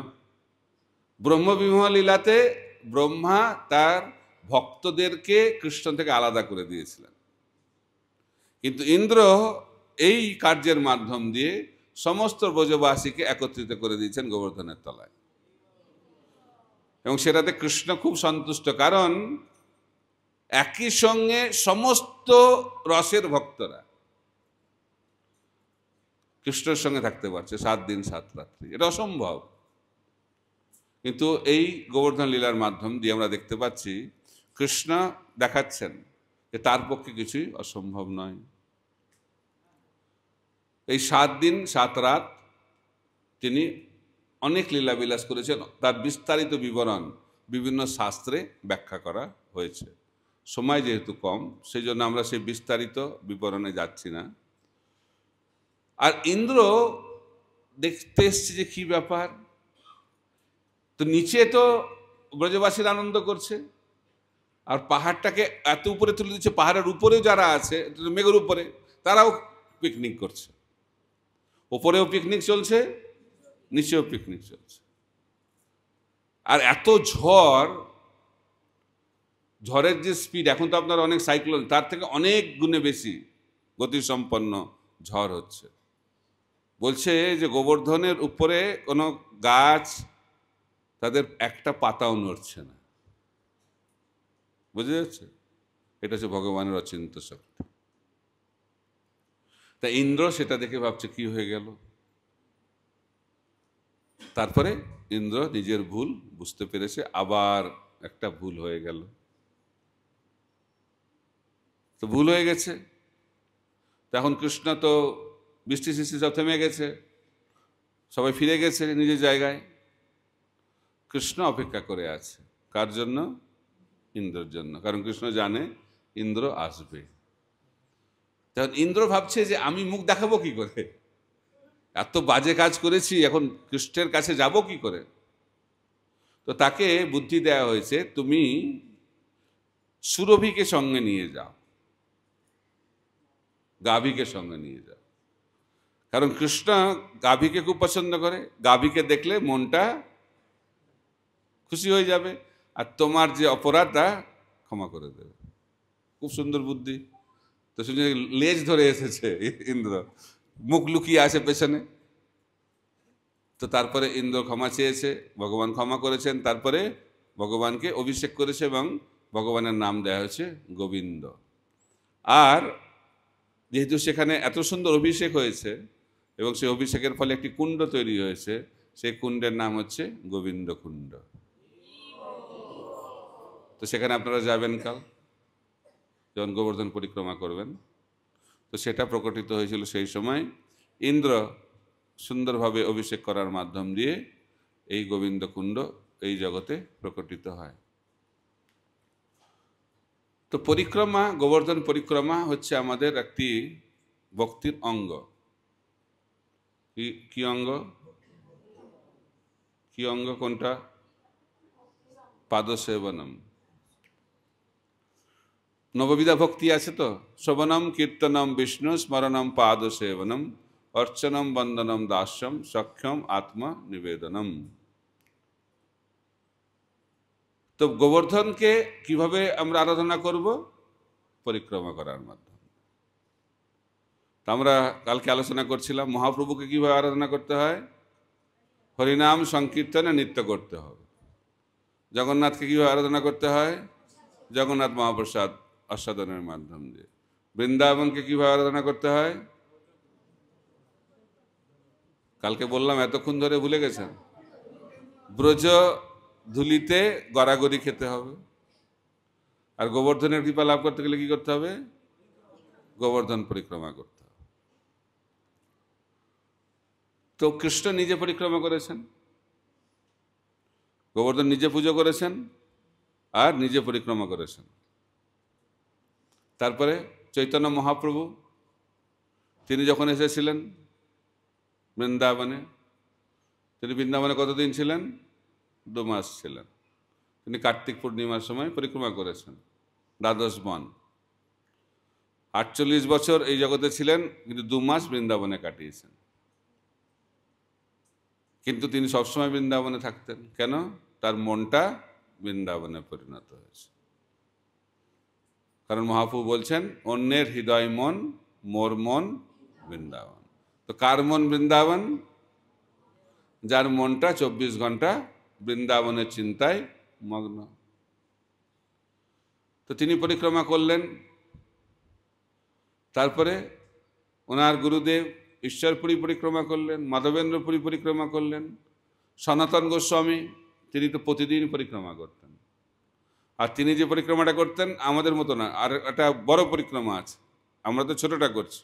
ব্রহ্ম বিমোহ লীলাতে ব্রহ্মা তার ভক্তদেরকে কৃষ্ণ থেকে আলাদা করে দিয়েছিলেন, কিন্তু ইন্দ্র এই কার্যের মাধ্যম দিয়ে সমস্ত ব্রজবাসীকে একত্রিত করে দিয়েছেন গোবর্ধনের তলায়, এবং সেটাতে কৃষ্ণ খুব সন্তুষ্ট, কারণ একই সঙ্গে সমস্ত রসের ভক্তরা কৃষ্ণের সঙ্গে থাকতে পারছে 7 দিন 7 রাত্রি, এটা অসম্ভব। কিন্তু এই গোবর্ধন লীলার মাধ্যম দিয়ে আমরা দেখতে পাচ্ছি কৃষ্ণ দেখাচ্ছেন যে তার পক্ষে কিছুই অসম্ভব নয়। এই 7 দিন 7 রাত তিনি অনেক লীলা বিলাস করেছেন, তার বিস্তারিত বিবরণ বিভিন্ন শাস্ত্রে ব্যাখ্যা করা হয়েছে। সময় যেহেতু কম, সেই জন্য আমরা সেই বিস্তারিত বিবরণে যাচ্ছি না। আর ইন্দ্র দেখতে এসছে যে কি ব্যাপার, তো নিচে তো ব্রজবাসীর আনন্দ করছে, আর পাহাড়টাকে এত উপরে তুলে দিচ্ছে, পাহাড়ের উপরেও যারা আছে মেঘের উপরে, তারাও পিকনিক করছে, ওপরেও পিকনিক চলছে, নিচেও পিকনিক চলছে। আর এত ঝড়ের যে স্পিড, এখন তো আপনার অনেক সাইক্লোন, তার থেকে অনেক গুণে বেশি গতিসম্পন্ন ঝড় হচ্ছে। বলছে যে গোবর্ধনের উপরে কোনো গাছ, তাদের একটা পাতাও নড়ছে না। বুঝে যাচ্ছে? এটা হচ্ছে ভগবানের অচিন্ত শক্তি। তা ইন্দ্র সেটা দেখে ভাবছে কি হয়ে গেল। তারপরে ইন্দ্র নিজের ভুল বুঝতে পেরেছে, আবার একটা ভুল হয়ে গেল। তো ভুল হয়ে গেছে, তখন কৃষ্ণ তো বৃষ্টি সৃষ্টি সব থেমে গেছে, সবাই ফিরে গেছে নিজের জায়গায়। কৃষ্ণ অপেক্ষা করে আছে কার জন্য? ইন্দ্রের জন্য, কারণ কৃষ্ণ জানে ইন্দ্র আসবে। তখন ইন্দ্র ভাবছে যে আমি মুখ দেখাবো কি করে, এত বাজে কাজ করেছি, এখন কৃষ্ণের কাছে যাব কি করে? তো তাকে বুদ্ধি দেওয়া হয়েছে, তুমি সুরভিকে সঙ্গে নিয়ে যাও, গাভীকে সঙ্গে নিয়ে যাও, কারণ কৃষ্ণ গাভীকে খুব পছন্দ করে, গাভীকে দেখলে মনটা খুশি হয়ে যাবে, আর তোমার যে অপরাধটা ক্ষমা করে দেবে। খুব সুন্দর বুদ্ধি। তো শুনে লেজ ধরে এসেছে ইন্দ্র, মুখ লুকিয়ে আছে পেছনে। তো তারপরে ইন্দ্র ক্ষমা চেয়েছে, ভগবান ক্ষমা করেছেন, তারপরে ভগবানকে অভিষেক করেছে এবং ভগবানের নাম দেওয়া হয়েছে গোবিন্দ। আর যেহেতু সেখানে এত সুন্দর অভিষেক হয়েছে এবং সেই অভিষেকের ফলে একটি কুণ্ড তৈরি হয়েছে, সেই কুণ্ডের নাম হচ্ছে গোবিন্দ কুণ্ড। তো সেখানে আপনারা যাবেন কাল, যখন গোবর্ধন পরিক্রমা করবেন। তো সেটা প্রকটিত হয়েছিল সেই সময়। ইন্দ্র সুন্দরভাবে অভিষেক করার মাধ্যম দিয়ে এই গোবিন্দ কুণ্ড এই জগতে প্রকটিত হয়। তো পরিক্রমা, গোবর্ধন পরিক্রমা হচ্ছে আমাদের একটি ভক্তির অঙ্গ। কি অঙ্গ? কি অঙ্গ? কোনটা? পাদসেবনম। নববিধা ভক্তি আছে তো, শ্রবণম কীর্তনম বিষ্ণু স্মরণম পাদসেবনম অর্চনম বন্দনম দাস্যম সখ্যম আত্মা নিবেদনম। তো গোবর্ধনকে কিভাবে আমরা আরাধনা করব? পরিক্রমা করার মাধ্যমে। আমরা কালকে আলোচনা করছিলাম মহাপ্রভুকে কিভাবে আরাধনা করতে হয়, হরিনাম সংকীর্তনে নিত্য করতে হবে। জগন্নাথকে কিভাবে আরাধনা করতে হয়, জগন্নাথ মহাপ্রসাদ আস্বাদনের মাধ্যম দিয়ে। বৃন্দাবনকে কিভাবে আরাধনা করতে হয়, কালকে বললাম, এতক্ষণ ধরে ভুলে গেছেন, ব্রজ ধুলিতে গড়াগড়ি খেতে হবে। আর গোবর্ধনের কৃপা লাভ করতে গেলে কি করতে হবে? গোবর্ধন পরিক্রমা করতে হবে। তো কৃষ্ণ নিজে পরিক্রমা করেছেন, গোবর্ধন নিজে পুজো করেছেন আর নিজে পরিক্রমা করেছেন। তারপরে চৈতন্য মহাপ্রভু তিনি যখন এসেছিলেন বৃন্দাবনে, তিনি বৃন্দাবনে কতদিন ছিলেন? 2 মাস ছিলেন। তিনি কার্তিক পূর্ণিমার সময় পরিক্রমা করেছেন দ্বাদশ বন। 48 বছর এই জগতে ছিলেন, কিন্তু 2 মাস বৃন্দাবনে কাটিয়েছেন। কিন্তু তিনি সবসময় বৃন্দাবনে থাকতেন। কেন? তার মনটা বৃন্দাবনে পরিণত হয়েছে। কারণ মহাপ্রভু বলছেন অন্যের হৃদয় মন, মোর মন বৃন্দাবন। তো কার মন বৃন্দাবন? যার মনটা 24 ঘন্টা বৃন্দাবনের চিন্তায় মগ্ন। তো তিনি পরিক্রমা করলেন। তারপরে ওনার গুরুদেব ঈশ্বরপুরী পরিক্রমা করলেন, মাধবেন্দ্রপুরী পরিক্রমা করলেন। সনাতন গোস্বামী তিনি তো প্রতিদিন পরিক্রমা করতেন। আর তিনি যে পরিক্রমাটা করতেন আমাদের মতো না, আর একটা বড় পরিক্রমা আছে, আমরা তো ছোটটা করছি,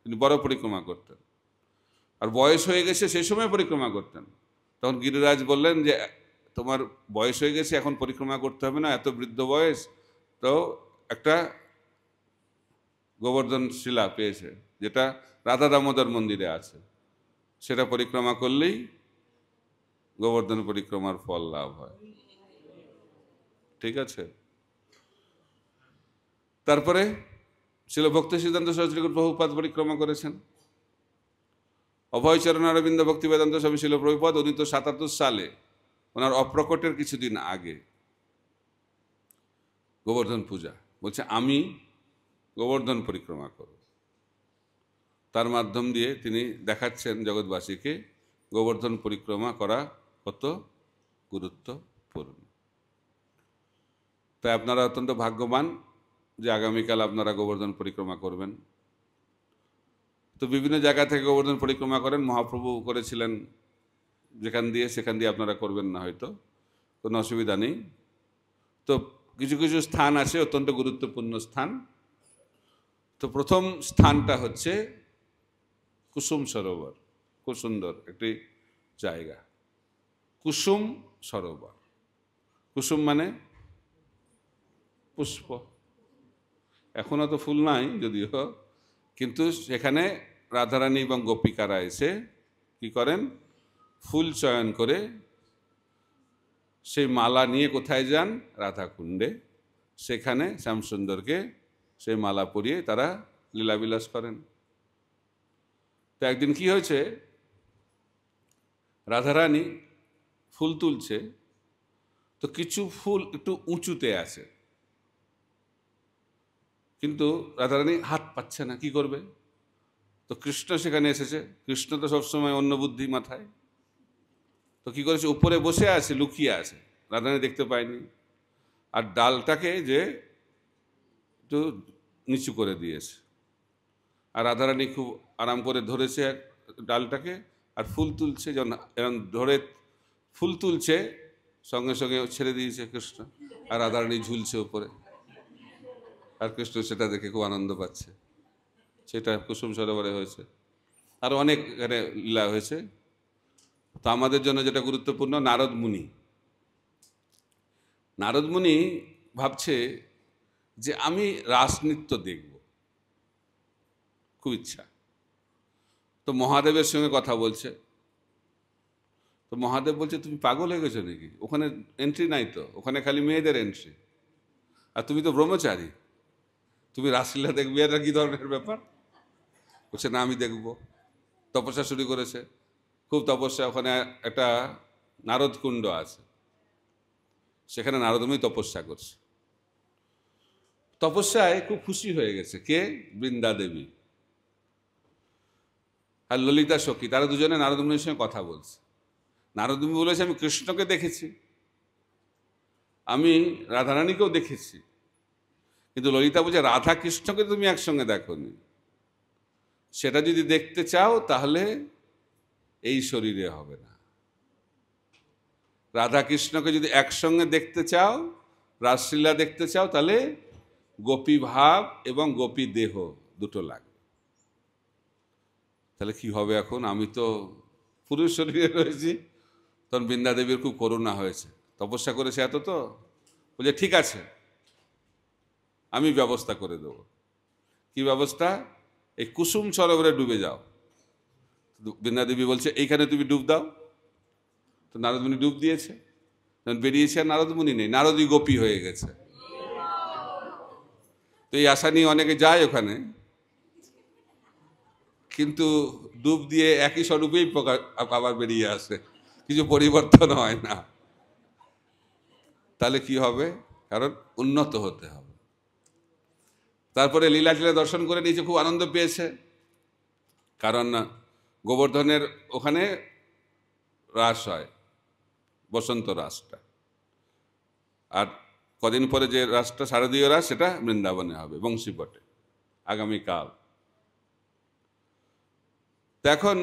তিনি বড় পরিক্রমা করতেন। আর বয়স হয়ে গেছে সেই সময় পরিক্রমা করতেন। তখন গিরিরাজ বললেন যে তোমার বয়স হয়ে গেছে, এখন পরিক্রমা করতে হবে না, এত বৃদ্ধ বয়স। তো একটা গোবর্ধন শিলা পেয়েছে, যেটা রাধা দামোদর মন্দিরে আছে, সেটা পরিক্রমা করলেই গোবর্ধন পরিক্রমার ফল লাভ হয়। ঠিক আছে? তারপরে ছিল ভক্তি সিদ্ধান্ত সরস্বতী প্রভুপাদ পরিক্রমা করেছেন। অভয়চরণ অরবিন্দ ভক্তি বেদান্ত স্বামী শিল প্রভুপাদ 1977 সালে ওনার অপ্রকটের কিছুদিন আগে গোবর্ধন পূজা, বলছে আমি গোবর্ধন পরিক্রমা করব। তার মাধ্যম দিয়ে তিনি দেখাচ্ছেন জগৎবাসীকে গোবর্ধন পরিক্রমা করা কত গুরুত্বপূর্ণ। তাই আপনারা অত্যন্ত ভাগ্যবান যে আগামীকাল আপনারা গোবর্ধন পরিক্রমা করবেন। তো বিভিন্ন জায়গা থেকে গোবর্ধন পরিক্রমা করেন, মহাপ্রভু করেছিলেন যেখান দিয়ে, সেখান দিয়ে আপনারা করবেন না, হয়তো কোনো অসুবিধা নেই। তো কিছু কিছু স্থান আছে অত্যন্ত গুরুত্বপূর্ণ স্থান। তো প্রথম স্থানটা হচ্ছে কুসুম সরোবর। খুব সুন্দর একটি জায়গা, কুসুম সরোবর। কুসুম মানে পুষ্প, এখনো তো ফুল নাই যদিও, কিন্তু সেখানে রাধারানী এবং গোপিকারা এসে কি করেন? ফুল চয়ন করে সেই মালা নিয়ে কোথায় যান? রাধাকুণ্ডে। সেখানে শ্যামসুন্দরকে সেই মালা পরিয়ে তারা লীলাবিলাস করেন। তো একদিন কি হয়েছে, রাধারানী ফুল তুলছে, তো কিছু ফুল একটু উঁচুতে আছে, কিন্তু রাধারানী হাত পাচ্ছে না, কি করবে? তো কৃষ্ণ সেখানে এসেছে। কৃষ্ণ তো সবসময় অন্য বুদ্ধি মাথায়, তো কি করেছে? উপরে বসে আছে, লুকিয়ে আছে, রাধারানী দেখতে পায়নি। আর ডালটাকে যে একটু নিচু করে দিয়েছে, আর রাধারানী খুব আরাম করে ধরেছে ডালটাকে, আর ফুল তুলছে। যখন ধরে ফুল তুলছে, সঙ্গে সঙ্গে ছেড়ে দিয়েছে কৃষ্ণ, আর রাধারানী ঝুলছে উপরে, আর কৃষ্ণ সেটা দেখে খুব আনন্দ পাচ্ছে। সেটা কুসুম সরোবরে হয়েছে। আর অনেক এখানে লীলা হয়েছে। তো আমাদের জন্য যেটা গুরুত্বপূর্ণ, নারদ মুনি ভাবছে যে আমি রাসনৃত্য দেখব, খুব ইচ্ছা। তো মহাদেবের সঙ্গে কথা বলছে। তো মহাদেব বলছে তুমি পাগল হয়ে গেছো নাকি? ওখানে এন্ট্রি নাই তো, ওখানে খালি মেয়েদের এন্ট্রি, আর তুমি তো ব্রহ্মচারী, তুমি রাসলীলা দেখবে? এটা কি ধরনের ব্যাপার? বলছে না, আমি দেখব। তপস্যা শুরু করেছে, খুব তপস্যা। ওখানে একটা নারদ কুণ্ড আছে, সেখানে নারদমুনি তপস্যা করছে। তপস্যায় খুব খুশি হয়ে গেছে কে? বৃন্দা দেবী আর ললিতা সখী, তারা দুজনে নারদমুনির সঙ্গে কথা বলছে। নারদমুনি বলেছে আমি কৃষ্ণকে দেখেছি, আমি রাধারানীকেও দেখেছি, কিন্তু ললিতা বলছে রাধা কৃষ্ণকে তুমি একসঙ্গে দেখোনি। সেটা যদি দেখতে চাও তাহলে এই শরীরে হবে না। রাধা কৃষ্ণকে যদি একসঙ্গে দেখতে চাও, রাসলীলা দেখতে চাও, তাহলে গোপী ভাব এবং গোপী দেহ দুটো লাগবে। তাহলে কি হবে এখন? আমি তো পুরুষ শরীরে রয়েছি, তখন বৃন্দা দেবীর খুব করুণা হয়েছে, তপস্যা করেছে এত, তো বলছে ঠিক আছে আমি ব্যবস্থা করে দেব। কি ব্যবস্থা? এই কুসুম সরোবরে ডুবে যাও। বৃন্দা দেবী বলছে এইখানে তুমি ডুব দাও। তো নারদমুনি ডুব দিয়েছে, যখন বেরিয়েছে আর নারদমুনি নেই, নারদই গোপী হয়ে গেছে। তো এই আশা নিয়ে অনেকে যায় ওখানে, কিন্তু ডুব দিয়ে একই স্বরূপেই আবার বেরিয়ে আসে, কিছু পরিবর্তন হয় না। তাহলে কি হবে? কারণ উন্নত হতে হবে। তারপরে লীলা টিলা দর্শন করে নিয়েছে, খুব আনন্দ পেয়েছে, কারণ গোবর্ধনের ওখানে রাস হয়, বসন্ত রাসটা, আর কদিন পরে যে রাসটা শারদীয় রাস, সেটা বৃন্দাবনে হবে বংশীপটে আগামীকাল। তো এখন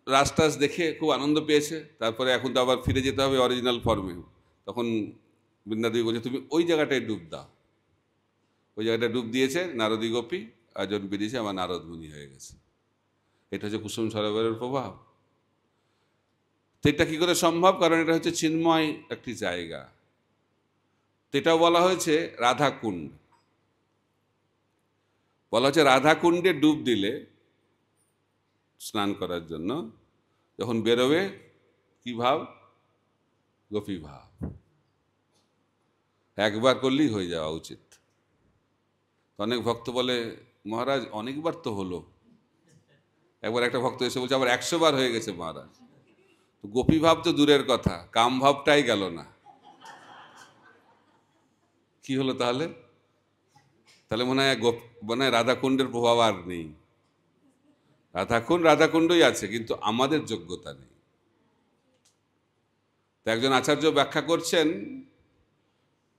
রাসটাস দেখে খুব আনন্দ পেয়েছে। তারপরে এখন তো আবার ফিরে যেতে হবে অরিজিনাল ফর্মে। তখন বৃন্দাদেবী বলছে তুমি ওই জায়গাটায় ডুব দাও। ওই জায়গাটায় ডুব দিয়েছে নারদী গোপী, আর যখন বেরিয়েছে আমার নারদমুনি হয়ে গেছে। এটা হচ্ছে কুসুম সরোবরের প্রভাব। তো এটা কী করে সম্ভব? কারণ এটা হচ্ছে চিন্ময় একটি জায়গা। তো এটাও বলা হয়েছে রাধাকুণ্ড। বলা হচ্ছে রাধাকুণ্ডে ডুব দিলে স্নান করার জন্য, যখন বেরোবে কি ভাব? গোপী ভাব। একবার করলেই হয়ে যাওয়া উচিত। অনেক ভক্ত বলে মহারাজ অনেকবার তো হলো। একবার একটা ভক্ত এসে বলছে আবার 100 বার হয়ে গেছে মহারাজ। তো গোপী ভাব তো দূরের কথা, কাম ভাবটাই গেল না। কি হলো তাহলে? তাহলে মনে হয় রাধাকুণ্ডের প্রভাব আর নেই। রাধাকুণ্ডই আছে, কিন্তু আমাদের যোগ্যতা নেই। তো একজন আচার্য ব্যাখ্যা করছেন,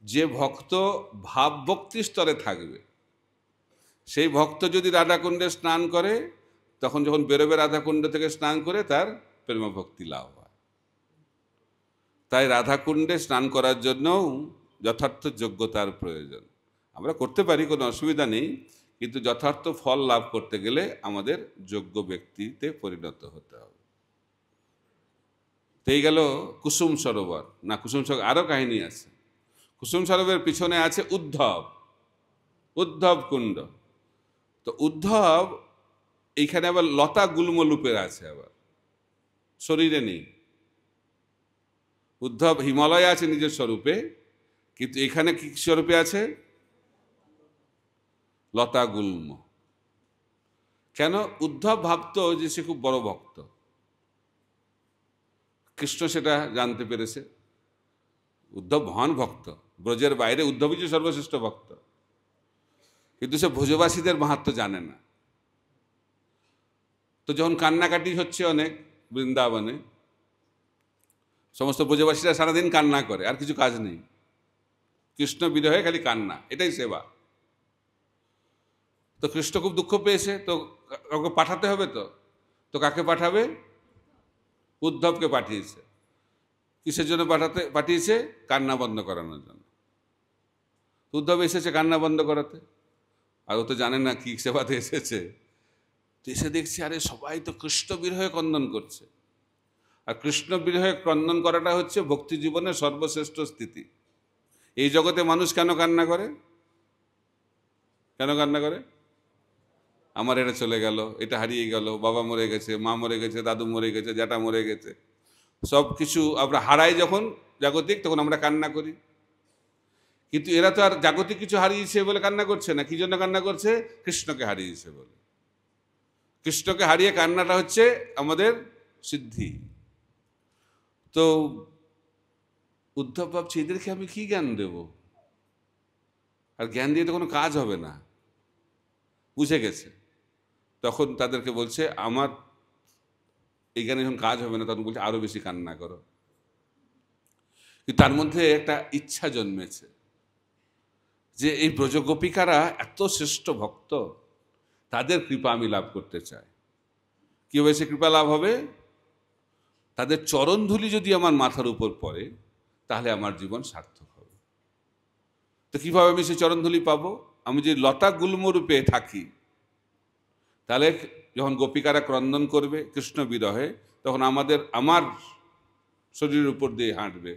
যে ভক্ত ভাব ভক্তি স্তরে থাকবে, সেই ভক্ত যদি রাধাকুণ্ডে স্নান করে, তখন যখন বেরোবে রাধাকুণ্ড থেকে স্নান করে, তার প্রেম ভক্তি লাভ হয়। তাই রাধাকুণ্ডে স্নান করার জন্যও যথার্থ যোগ্যতার প্রয়োজন। আমরা করতে পারি, কোনো অসুবিধা নেই, কিন্তু যথার্থ ফল লাভ করতে গেলে আমাদের যোগ্য ব্যক্তিতে পরিণত হতে হবে। তো এই গেল কুসুম সরোবর। না, কুসুম সরোবর আরও কাহিনী আছে। কুসুম সরোবরের পিছনে আছে উদ্ধব কুণ্ড। তো উদ্ধব এইখানে আবার লতা গুল্মলুপের আছে, আবার শরীরে নেই। উদ্ধব হিমালয়ে আছে নিজের স্বরূপে, কিন্তু এখানে কি স্বরূপে আছে? লতা গুল্ম। কেন? উদ্ধব ভাবতো যে সে খুব বড় ভক্ত, কৃষ্ণ সেটা জানতে পেরেছে। উদ্ধব মহান ভক্ত, ব্রজের বাইরে উদ্ধবই যে সর্বশ্রেষ্ঠ ভক্ত, কিন্তু সে ভোজবাসীদের মাহাত্ম্য জানে না। তো যখন কান্নাকাটি হচ্ছে অনেক বৃন্দাবনে, সমস্ত ব্রজবাসীরা সারাদিন কান্না করে, আর কিছু কাজ নেই, কৃষ্ণ বিরহে খালি কান্না, এটাই সেবা। তো কৃষ্ণ খুব দুঃখ পেয়েছে, তো কাউকে পাঠাতে হবে। তো কাকে পাঠাবে? উদ্ধবকে পাঠিয়েছে। কিসের জন্য পাঠিয়েছে? কান্না বন্ধ করানোর জন্য। উদ্ধব এসেছে কান্না বন্ধ করাতে, আর ও তো জানে না কি সেবাতে এসেছে। তো এসে দেখছে আরে সবাই তো কৃষ্ণ বিরহে ক্রন্দন করছে, আর কৃষ্ণ বিরহে ক্রন্দন করাটা হচ্ছে ভক্তি জীবনের সর্বশ্রেষ্ঠ স্থিতি। এই জগতে মানুষ কেন কান্না করে? কেন কান্না করে? আমার এটা চলে গেল, এটা হারিয়ে গেল, বাবা মরে গেছে, মা মরে গেছে, দাদু মরে গেছে, জ্যাঠা মরে গেছে, সব কিছু আমরা হারাই যখন জাগতিক, তখন আমরা কান্না করি। কিন্তু এরা তো আর জাগতিক কিছু হারিয়েছে বলে কান্না করছে না। কি জন্য কান্না করছে? কৃষ্ণকে হারিয়েছে বলে। কৃষ্ণকে হারিয়ে কান্নাটা হচ্ছে আমাদের সিদ্ধি। তো উদ্ধব ভাবছে এদেরকে আমি কি জ্ঞান দেব, আর জ্ঞান দিয়ে তো কোনো কাজ হবে না। বুঝে গেছে, তখন তাদেরকে বলছে আমার এই জ্ঞানে যখন কাজ হবে না, তখন বলছে আরো বেশি কান্না করো। কিন্তু তার মধ্যে একটা ইচ্ছা জন্মেছে যে এই ব্রজগোপিকারা এত শ্রেষ্ঠ ভক্ত, তাদের কৃপা আমি লাভ করতে চাই। কীভাবে সে কৃপা লাভ হবে? তাদের চরণধুলি যদি আমার মাথার উপর পড়ে, তাহলে আমার জীবন সার্থক হবে। তো কীভাবে আমি সেই চরণধুলি পাবো? আমি যদি লতা গুল্মরূপে থাকি, তাহলে যখন গোপিকারা ক্রন্দন করবে কৃষ্ণ বিরহে, তখন আমার শরীরের উপর দিয়ে হাঁটবে,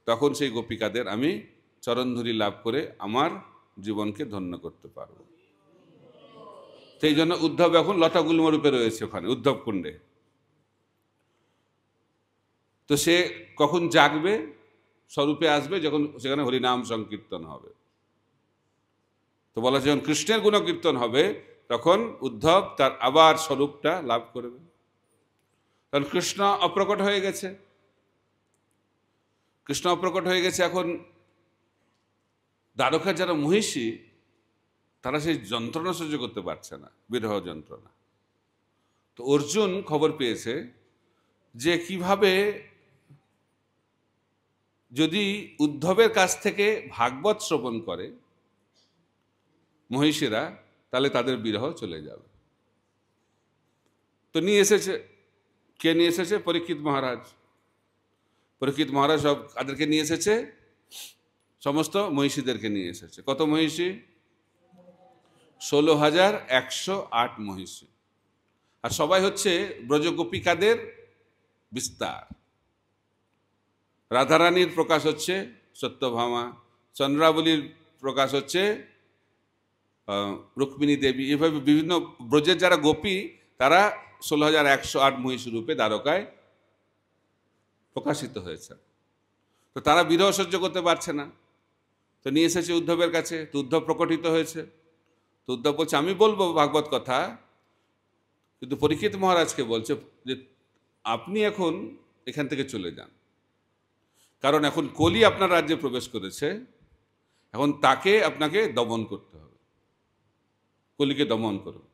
তখন সেই গোপিকাদের আমি চরণধুলি লাভ করে আমার জীবনকে ধন্য করতে পারব। সেই জন্য উদ্ধব এখন লতা গুল্ম রূপে রয়েছে ওখানে উদ্ধব কুণ্ডে। তো সে কখন জাগবে, স্বরূপে আসবে যখন সেখানে হরিনাম সংকীর্তন হবে। তো বলা যখন কৃষ্ণের গুণকীর্তন হবে তখন উদ্ধব তার আবার স্বরূপটা লাভ করবে, কারণ কৃষ্ণ অপ্রকট হয়ে গেছে। কৃষ্ণ অপ্রকট হয়ে গেছে। এখন দ্বারকার যারা মহিষী তারা সেই যন্ত্রণা সহ্য করতে পারছে না, বিরহ যন্ত্রণা। তো অর্জুন খবর পেয়েছে যে কিভাবে যদি উদ্ধবের কাছ থেকে ভাগবত শ্রবণ করে মহিষীরা, তাহলে তাদের বিরহ চলে যাবে। তো নিয়ে এসেছে, কে নিয়ে এসেছে? পরীক্ষিত মহারাজ। পরীক্ষিত মহারাজ সব কাদেরকে নিয়ে এসেছে? সমস্ত মহিষীদেরকে নিয়ে এসেছে। কত মহিষী? 16,108 মহিষী। আর সবাই হচ্ছে ব্রজগোপিকাদের বিস্তার। রাধারানীর প্রকাশ হচ্ছে সত্যভামা, চন্দ্রাবলীর প্রকাশ হচ্ছে রুক্মিণী দেবী। এভাবে বিভিন্ন ব্রজের যারা গোপী তারা 16,108 মহিষী রূপে দ্বারকায় প্রকাশিত হয়েছে। তো তারা বিরহ সহ্য করতে পারছে না, তো নিয়ে এসেছে উদ্ধবের কাছে। তো উদ্ধব প্রকটিত হয়েছে। তো উদ্ধব বলছে আমি বলবো ভাগবত কথা, কিন্তু পরীক্ষিত মহারাজকে বলছে যে আপনি এখন এখান থেকে চলে যান, কারণ এখন কলি আপনার রাজ্যে প্রবেশ করেছে, এখন তাকে আপনাকে দমন করতে হবে, কলিকে দমন করুন।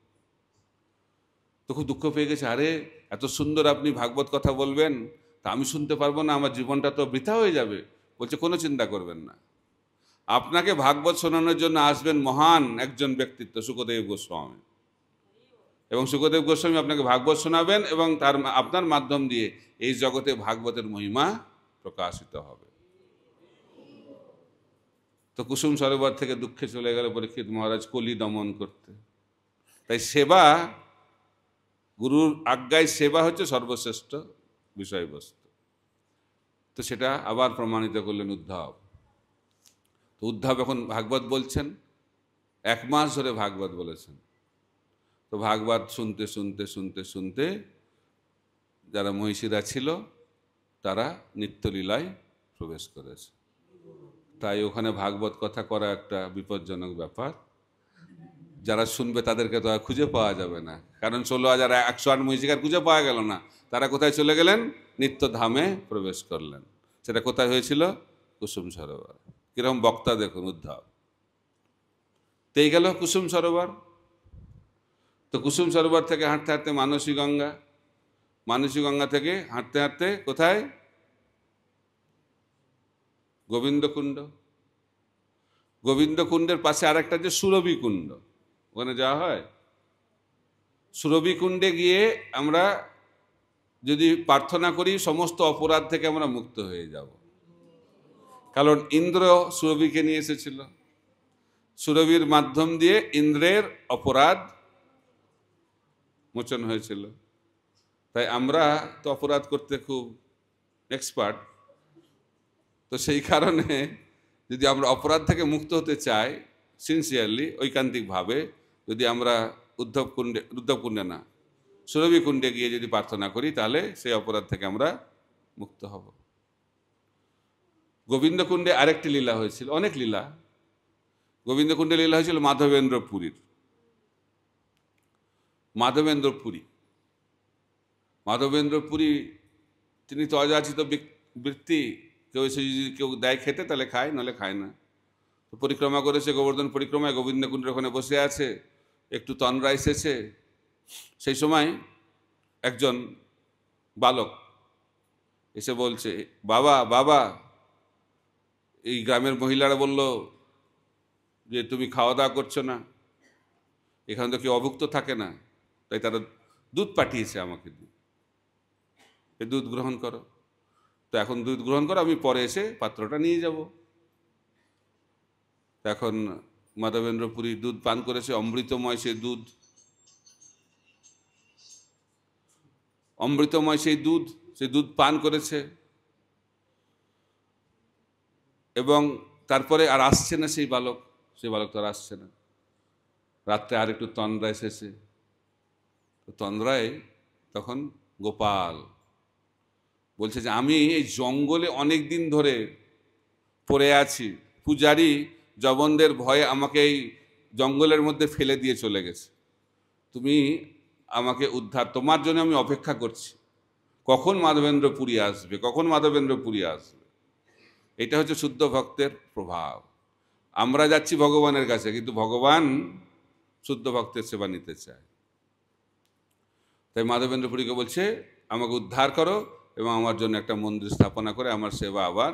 তো খুব দুঃখ পেয়ে গেছে, আরে এত সুন্দর আপনি ভাগবত কথা বলবেন, তা আমি শুনতে পারবো না, আমার জীবনটা তো বৃথা হয়ে যাবে। বলছে কোনো চিন্তা করবেন না, আপনাকে ভাগবত শোনানোর জন্য আসবেন মহান একজন ব্যক্তিত্ব, শুকদেব গোস্বামী। এবং শুকদেব গোস্বামী আপনাকে ভাগবত শোনাবেন এবং আপনার মাধ্যম দিয়ে এই জগতে ভাগবতের মহিমা প্রকাশিত হবে। তো কুসুম সরোবর থেকে দুঃখে চলে গেল পরীক্ষিত মহারাজ কলি দমন করতে। তাই সেবা, গুরুর আজ্ঞায় সেবা হচ্ছে সর্বশ্রেষ্ঠ বিষয়বস্তু। তো সেটা আবার প্রমাণিত করলেন উদ্ধব। তো উদ্ধব এখন ভাগবত বলছেন, 1 মাস ধরে ভাগবত বলেছেন। তো ভাগবত শুনতে শুনতে শুনতে শুনতে যারা মহিষীরা ছিল তারা নিত্যলীলায় প্রবেশ করেছে। তাই ওখানে ভাগবত কথা করা একটা বিপজ্জনক ব্যাপার। যারা শুনবে তাদেরকে তো আর খুঁজে পাওয়া যাবে না, কারণ 16,108 মহিষীকার খুঁজে পাওয়া গেল না। তারা কোথায় চলে গেলেন? নিত্যধামে প্রবেশ করলেন। সেটা কোথায় হয়েছিল? কুসুম সরোবর। কিরকম বক্তা দেখুন উদ্ধব। তেই গেল কুসুম সরোবর। তো কুসুম সরোবর থেকে হাঁটতে হাঁটতে মানসী গঙ্গা, মানসী গঙ্গা থেকে হাঁটতে হাঁটতে কোথায়? গোবিন্দকুণ্ড। গোবিন্দকুণ্ডের পাশে আরেকটা যে সুরভি কুণ্ড, ওখানে যাওয়া হয়। সুরভি কুণ্ডে গিয়ে আমরা যদি প্রার্থনা করি সমস্ত অপরাধ থেকে আমরা মুক্ত হয়ে যাব, কারণ ইন্দ্র সুরভিকে নিয়ে এসেছিল। সুরভির মাধ্যম দিয়ে ইন্দ্রের অপরাধ মোচন হয়েছিল। তাই আমরা তো অপরাধ করতে খুব এক্সপার্ট। তো সেই কারণে যদি আমরা অপরাধ থেকে মুক্ত হতে চাই সিনসিয়ারলি, ঐকান্তিকভাবে, যদি আমরা উদ্ধব কুণ্ডে না, সুরভি কুণ্ডে গিয়ে যদি প্রার্থনা করি, তাহলে সেই অপরাধ থেকে আমরা মুক্ত হব। গোবিন্দকুণ্ডে আরেকটি লীলা হয়েছিল, অনেক লীলা। গোবিন্দকুণ্ডে লীলা হয়েছিল মাধবেন্দ্র পুরীর। মাধবেন্দ্র পুরী তিনি তো অযাচিত বৃত্তি, কেউ এসে যদি কেউ দেয় খেতে তাহলে খায়, নাহলে খায় না। তো পরিক্রমা করেছে, গোবর্ধন পরিক্রমায় গোবিন্দকুণ্ডের ওখানে বসে আছে, একটু তন্দ্রা এসেছে। সেই সময় একজন বালক এসে বলছে, বাবা বাবা, এই গ্রামের মহিলারা বলল যে তুমি খাওয়া দাওয়া করছো না, এখানে তো কেউ অভুক্ত থাকে না, তাই তারা দুধ পাঠিয়েছে আমাকে, এই দুধ গ্রহণ করো। তো এখন দুধ গ্রহণ করো, আমি পরে এসে পাত্রটা নিয়ে যাব। এখন মাধবেন্দ্র পুরী দুধ পান করেছে, অমৃতময় সে দুধ। অমৃতময় সেই দুধ পান করেছে, এবং তারপরে আর আসছে না সেই বালক তো আর আসছে না। রাত্রে আর একটু তন্দ্রা এসেছে, তন্দ্রায় তখন গোপাল বলছে যে আমি এই জঙ্গলে অনেক দিন ধরে পড়ে আছি, পূজারী জবনদের ভয়ে আমাকে এই জঙ্গলের মধ্যে ফেলে দিয়ে চলে গেছে, তুমি আমাকে উদ্ধার, তোমার জন্য আমি অপেক্ষা করছি, কখন মাধবেন্দ্রপুরী আসবে, কখন মাধবেন্দ্রপুরী আসবে। এটা হচ্ছে শুদ্ধ ভক্তের প্রভাব। আমরা যাচ্ছি ভগবানের কাছে, কিন্তু ভগবান শুদ্ধ ভক্তের সেবা নিতে চায়। তাই মাধবেন্দ্রপুরীকে বলছে আমাকে উদ্ধার করো এবং আমার জন্য একটা মন্দির স্থাপনা করে আমার সেবা আবার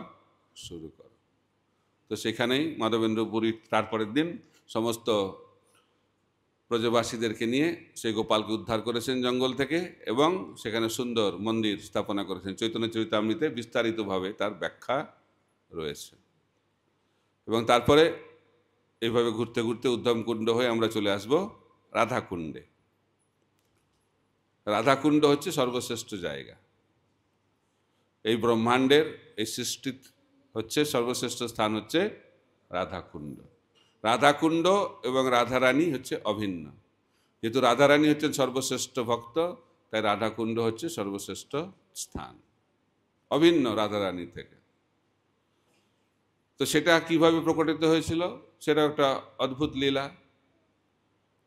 শুরু করো। তো সেখানেই মাধবেন্দ্রপুরী তারপরের দিন সমস্ত ব্রজবাসীদেরকে নিয়ে সেই গোপালকে উদ্ধার করেছেন জঙ্গল থেকে, এবং সেখানে সুন্দর মন্দির স্থাপনা করেছেন। চৈতন্য চরিতামৃতে বিস্তারিতভাবে তার ব্যাখ্যা রয়েছে। এবং তারপরে এইভাবে ঘুরতে ঘুরতে উদ্ধমকুণ্ড হয়ে আমরা চলে আসব রাধাকুণ্ডে। রাধাকুণ্ড হচ্ছে সর্বশ্রেষ্ঠ জায়গা। এই ব্রহ্মাণ্ডের এই সৃষ্টির হচ্ছে সর্বশ্রেষ্ঠ স্থান হচ্ছে রাধাকুণ্ড। রাধাকুণ্ড এবং রাধারানী হচ্ছে অভিন্ন। যেহেতু রাধারানী হচ্ছেন সর্বশ্রেষ্ঠ ভক্ত, তাই রাধাকুণ্ড হচ্ছে সর্বশ্রেষ্ঠ স্থান, অভিন্ন রাধারানী থেকে। তো সেটা কিভাবে প্রকটিত হয়েছিল, সেটা একটা অদ্ভুত লীলা।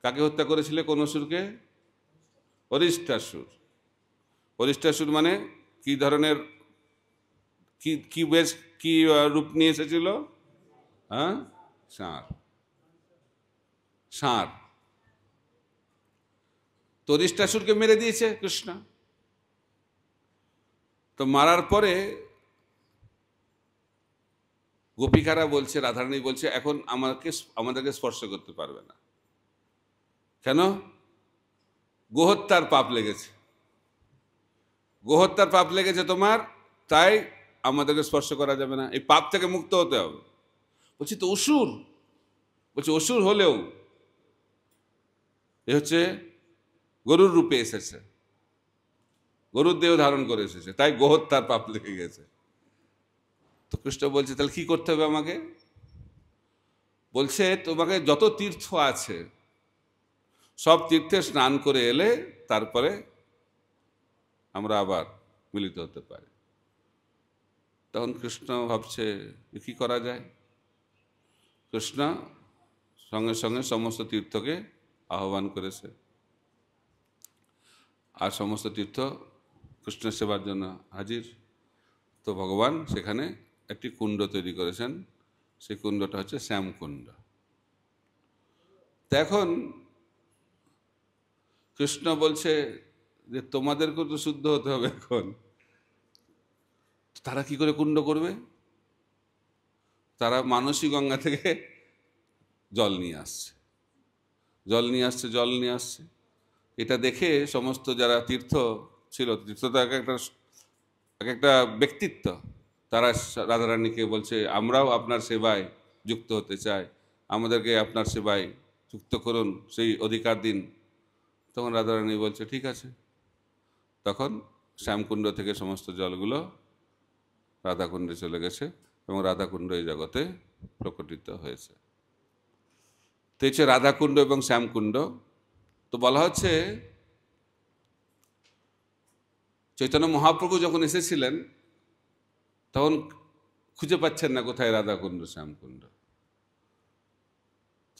কাকে হত্যা করেছিল? কোন অসুরকে? অরিষ্টাসুর। অরিষ্টাসুর মানে কি ধরনের, কি বেশ কি রূপ নিয়ে এসেছিল? হ্যাঁ, ষাঁড়। তো অরিষ্টাসুরকে মেরে দিয়েছে কৃষ্ণ। তো মারার পরে গোপিকারা বলছে, রাধারানী বলছে এখন আমাদেরকে স্পর্শ করতে পারবে না। কেন? গোহত্যার পাপ লেগেছে, গোহত্যার পাপ লেগেছে তোমার, তাই আমাদেরকে স্পর্শ করা যাবে না, এই পাপ থেকে মুক্ত হতে হবে। বলছি তো অসুর, বলছে অসুর হলেও এ হচ্ছে গরুর রূপে এসেছে, গরুর দেহ ধারণ করে এসেছে, তাই গোহত্যার পাপ লেগে গেছে। তো কৃষ্ণ বলছে তাহলে কি করতে হবে আমাকে? বলছে তোমাকে যত তীর্থ আছে সব তীর্থে স্নান করে এলে তারপরে আমরা আবার মিলিত হতে পারি। তখন কৃষ্ণ ভাবছে কি করা যায়। কৃষ্ণ সঙ্গে সঙ্গে সমস্ত তীর্থকে আহ্বান করেছে, আর সমস্ত তীর্থ কৃষ্ণের সেবার জন্য হাজির। তো ভগবান সেখানে একটি কুণ্ড তৈরি করেছেন, সেই কুণ্ডটা হচ্ছে শ্যামকুণ্ড। তো এখন কৃষ্ণ বলছে যে তোমাদেরকেও তো শুদ্ধ হতে হবে এখন। তারা কি করে কুণ্ড করবে? তারা মানসী গঙ্গা থেকে জল নিয়ে আসছে। এটা দেখে সমস্ত যারা তীর্থ ছিল, তীর্থ তো এক একটা ব্যক্তিত্ব, তারা রাধারানীকে বলছে আমরাও আপনার সেবায় যুক্ত হতে চাই, আমাদেরকে আপনার সেবায় যুক্ত করুন, সেই অধিকার দিন। তখন রাধারানী বলছে ঠিক আছে। তখন শ্যামকুণ্ড থেকে সমস্ত জলগুলো রাধাকুণ্ডে চলে গেছে এবং রাধাকুণ্ড এই জগতে প্রকটিত হয়েছে। তো হচ্ছে রাধাকুণ্ড এবং শ্যামকুণ্ড। তো বলা হচ্ছে চৈতন্য মহাপ্রভু যখন এসেছিলেন তখন খুঁজে পাচ্ছেন না কোথায় রাধাকুণ্ড শ্যামকুণ্ড।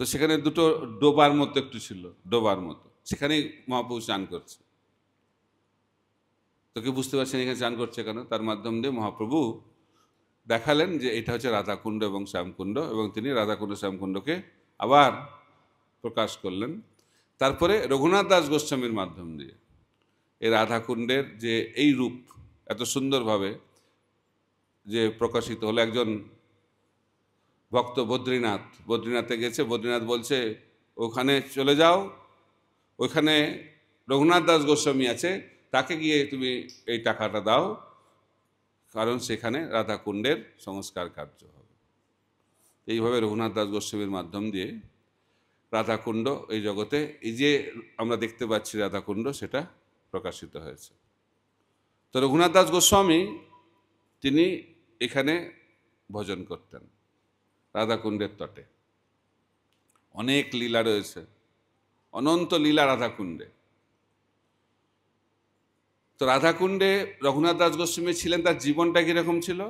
তো সেখানে দুটো ডোবার মতো একটু ছিল, ডোবার মতো, সেখানেই মহাপ্রভু চান করছে। তো কি বুঝতে পারছেন এখানে চান করছে কেন? তার মাধ্যম দিয়ে মহাপ্রভু দেখালেন যে এটা হচ্ছে রাধাকুণ্ড এবং শ্যামকুণ্ড, এবং তিনি রাধাকুণ্ড শ্যামকুণ্ডকে আবার প্রকাশ করলেন। তারপরে রঘুনাথ দাস গোস্বামীর মাধ্যম দিয়ে এই রাধাকুণ্ডের যে এই রূপ এত সুন্দরভাবে যে প্রকাশিত হলো। একজন ভক্ত বদ্রীনাথে গেছে, বদ্রীনাথ বলছে ওখানে চলে যাও, ওইখানে রঘুনাথ দাস গোস্বামী আছে, তাকে গিয়ে তুমি এই টাকাটা দাও, কারণ সেখানে রাধাকুণ্ডের সংস্কার কার্য হবে। এইভাবে রঘুনাথ দাস গোস্বামীর মাধ্যম দিয়ে রাধাকুণ্ড এই জগতে, এই যে আমরা দেখতে পাচ্ছি রাধাকুণ্ড, সেটা প্রকাশিত হয়েছে। তো রঘুনাথ দাস গোস্বামী তিনি এখানে ভজন করতেন রাধাকুণ্ডের তটে। অনেক লীলা রয়েছে, অনন্ত লীলা রাধাকুণ্ডে। তো রাধাকুণ্ডে রঘুনাথ দাস গোস্বামী ছিলেন, তার জীবনটা কীরকম ছিল?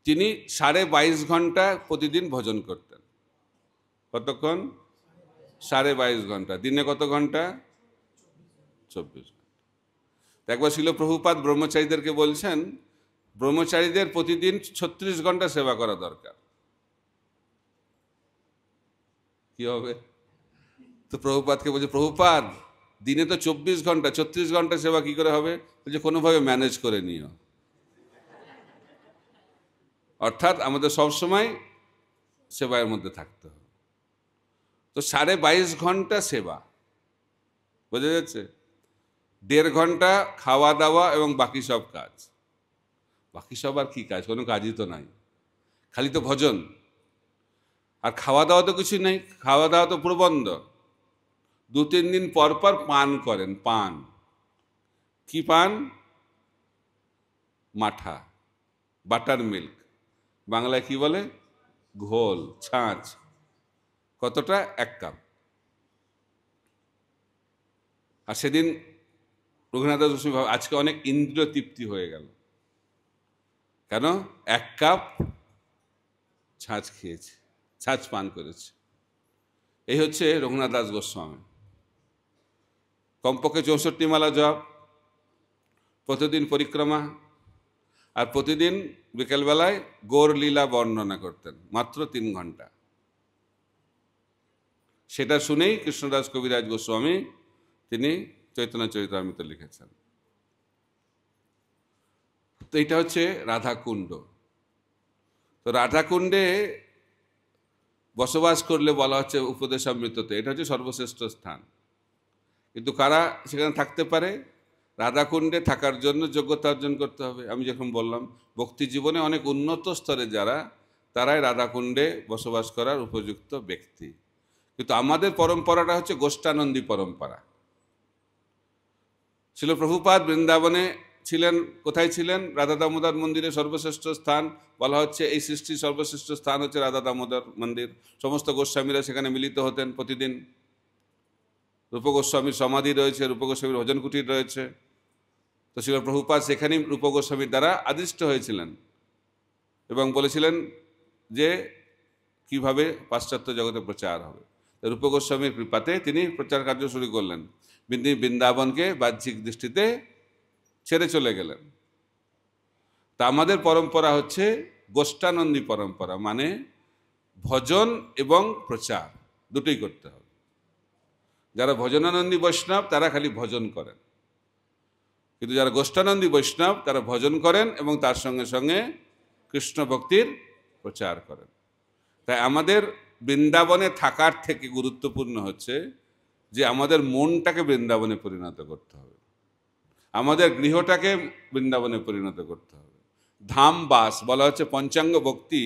তিনি 22.5 ঘন্টা প্রতিদিন ভজন করতেন। কতক্ষণ? 22.5 ঘন্টা। দিনে কত ঘন্টা? 24 ঘন্টা। একবার ছিল প্রভুপাদ ব্রহ্মচারীদেরকে বলছেন, ব্রহ্মচারীদের প্রতিদিন 36 ঘন্টা সেবা করা দরকার। কি হবে? তো প্রভুপাদকে বলছে, প্রভুপাদ দিনে তো 24 ঘন্টা, 36 ঘন্টা সেবা কি করে হবে? বলছে কোনোভাবে ম্যানেজ করে নিও। অর্থাৎ আমাদের সবসময় সেবার মধ্যে থাকতে হবে। তো 22.5 ঘন্টা সেবা, বোঝা যাচ্ছে? 1.5 ঘন্টা খাওয়া দাওয়া এবং বাকি সব কাজ। বাকি সব আর কি কাজ? কোনো কাজই তো নাই, খালি তো ভজন। আর খাওয়া দাওয়া তো কিছু নেই, খাওয়া দাওয়া তো পুরো বন্ধ। 2-3 দিন পর পর পান করেন। পান কি পান? মাঠা, বাটার মিল্ক, বাংলায় কি বলে? ঘোল, ছাঁচ। কতটা? 1 কাপ। আর সেদিন রঘুনাথ দাস গোস্বামী আজকে অনেক ইন্দ্রিয় তৃপ্তি হয়ে গেল। কেন? 1 কাপ ছাঁচ খেয়েছে, ছাঁচ পান করেছে। এই হচ্ছে রঘুনাথ দাস গোস্বামী। কমপক্ষে 64 মালা জপ, প্রতিদিন পরিক্রমা, আর প্রতিদিন বিকেলবেলায় গৌর লীলা বর্ণনা করতেন, মাত্র 3 ঘন্টা। সেটা শুনেই কৃষ্ণদাস কবিরাজ গোস্বামী তিনি চৈতন্য চরিতামৃত লিখেছেন। তো এটা হচ্ছে রাধাকুণ্ড। তো রাধাকুণ্ডে বসবাস করলে বলা হচ্ছে উপদেশামৃততে, এটা হচ্ছে সর্বশ্রেষ্ঠ স্থান। কিন্তু কারা সেখানে থাকতে পারে? রাধাকুণ্ডে থাকার জন্য যোগ্যতা অর্জন করতে হবে। আমি যখন বললাম ভক্তি জীবনে অনেক উন্নত স্তরে যারা, তারাই রাধাকুণ্ডে বসবাস করার উপযুক্ত ব্যক্তি। কিন্তু আমাদের পরম্পরাটা হচ্ছে গোষ্ঠানন্দী পরম্পরা। ছিল প্রভুপাদ বৃন্দাবনে ছিলেন। কোথায় ছিলেন? রাধা দামোদর মন্দিরে সর্বশ্রেষ্ঠ স্থান বলা হচ্ছে। এই সৃষ্টির সর্বশ্রেষ্ঠ স্থান হচ্ছে রাধা দামোদর মন্দির। সমস্ত গোস্বামীরা সেখানে মিলিত হতেন প্রতিদিন। রূপ গোস্বামীর সমাধি রয়েছে, রূপ গোস্বামীর ভজন কুটির রয়েছে। তো ছিল প্রভুপাদ সেখানেই রূপ গোস্বামীর দ্বারা আদিষ্ট হয়েছিলেন এবং বলেছিলেন যে কিভাবে পাশ্চাত্য জগতে প্রচার হবে। রূপ গোস্বামীর কৃপাতে তিনি প্রচার কার্য শুরু করলেন। বৃন্দাবনকে বাহ্যিক দৃষ্টিতে ছেড়ে চলে গেলেন। তা আমাদের পরম্পরা হচ্ছে গোষ্ঠানন্দী পরম্পরা, মানে ভজন এবং প্রচার দুটোই করতে হবে। যারা ভজনানন্দী বৈষ্ণব তারা খালি ভজন করেন, কিন্তু যারা গোষ্ঠানন্দী বৈষ্ণব তারা ভজন করেন এবং তার সঙ্গে সঙ্গে কৃষ্ণ ভক্তির প্রচার করেন। তাই আমাদের বৃন্দাবনে থাকার থেকে গুরুত্বপূর্ণ হচ্ছে যে আমাদের মনটাকে বৃন্দাবনে পরিণত করতে হবে, আমাদের গৃহটাকে বৃন্দাবনে পরিণত করতে হবে। ধাম বাস বলা হচ্ছে পঞ্চাঙ্গ ভক্তি।